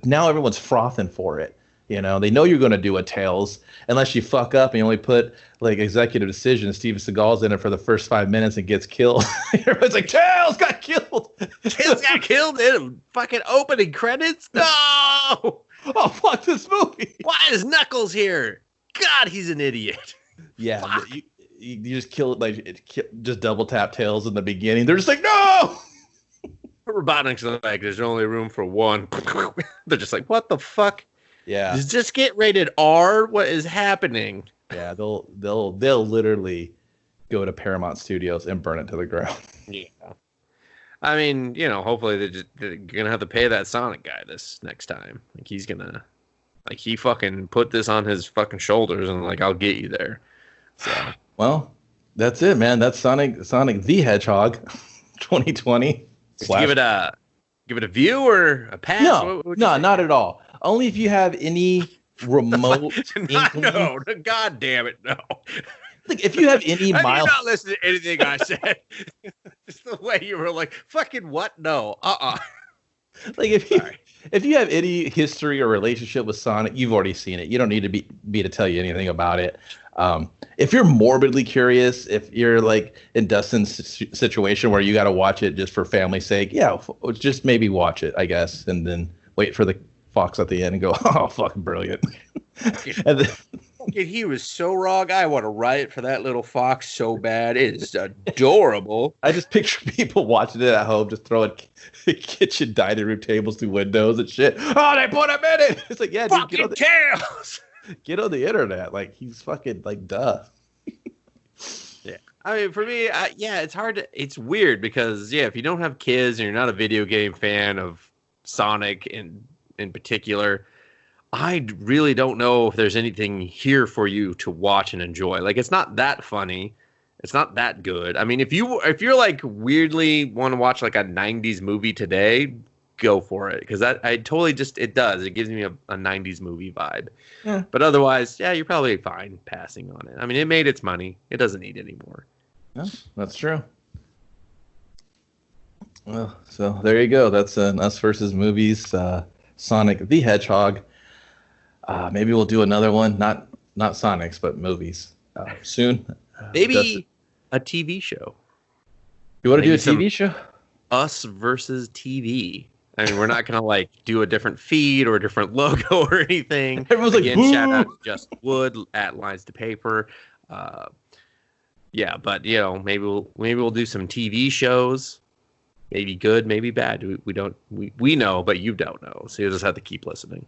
now everyone's frothing for it. You know, they know you're going to do a Tails unless you fuck up and you only put like executive decision. Steven Seagal's in it for the first 5 minutes and gets killed. Everyone's like, Tails got killed. Tails got killed in fucking opening credits? No! Oh, fuck this movie. Why is Knuckles here? God, he's an idiot. Yeah, you just kill it, like, just double tap Tails in the beginning. They're just like, no! Robotnik's like, there's only room for one. They're just like, what the fuck? Yeah. Just get rated R. What is happening? Yeah, they'll literally go to Paramount Studios and burn it to the ground. Yeah. I mean, you know, hopefully they're gonna have to pay that Sonic guy this next time. Like, he's gonna, like, he fucking put this on his fucking shoulders and like, I'll get you there. So, well, that's it, man. That's Sonic the Hedgehog, 2020. Give it a view or a pass? No, not at all. Only if you have any remote. No, God damn it, no. Like, if you have any I did not listen to anything I said. Just the way you were like, fucking what? No. Like, if you have any history or relationship with Sonic, you've already seen it. You don't need to be to tell you anything about it. If you're morbidly curious, if you're like in Dustin's situation where you got to watch it just for family's sake, yeah, just maybe watch it, I guess, and then wait for the Fox at the end and go, oh, fucking brilliant. And then, he was so wrong. I want to riot for that little fox so bad. It is adorable. I just picture people watching it at home, just throwing kitchen dining room tables through windows and shit. Oh, they put him in it. It's like, yeah, dude, get on the internet. Like, he's fucking like, duh. Yeah. I mean, for me, it's hard it's weird because, yeah, if you don't have kids and you're not a video game fan of Sonic in particular, I really don't know if there's anything here for you to watch and enjoy. Like, it's not that funny. It's not that good. I mean, if you're like weirdly want to watch like a 90s movie today, go for it. Because I totally it gives me a 90s movie vibe. Yeah. But otherwise, yeah, you're probably fine passing on it. I mean, it made its money. It doesn't need any more. Yeah, that's true. Well, so there you go. That's Us versus Movies, Sonic the Hedgehog. Maybe we'll do another one, not Sonic's, but movies soon. Maybe a TV show. You want to do a TV show? Us versus TV. I mean, we're not gonna like do a different feed or a different logo or anything. Everyone's again, like, shout out to Just Wood at Lines to Paper. Yeah, but you know, maybe we'll do some TV shows. Maybe good, maybe bad. We know, but you don't know. So you'll just have to keep listening.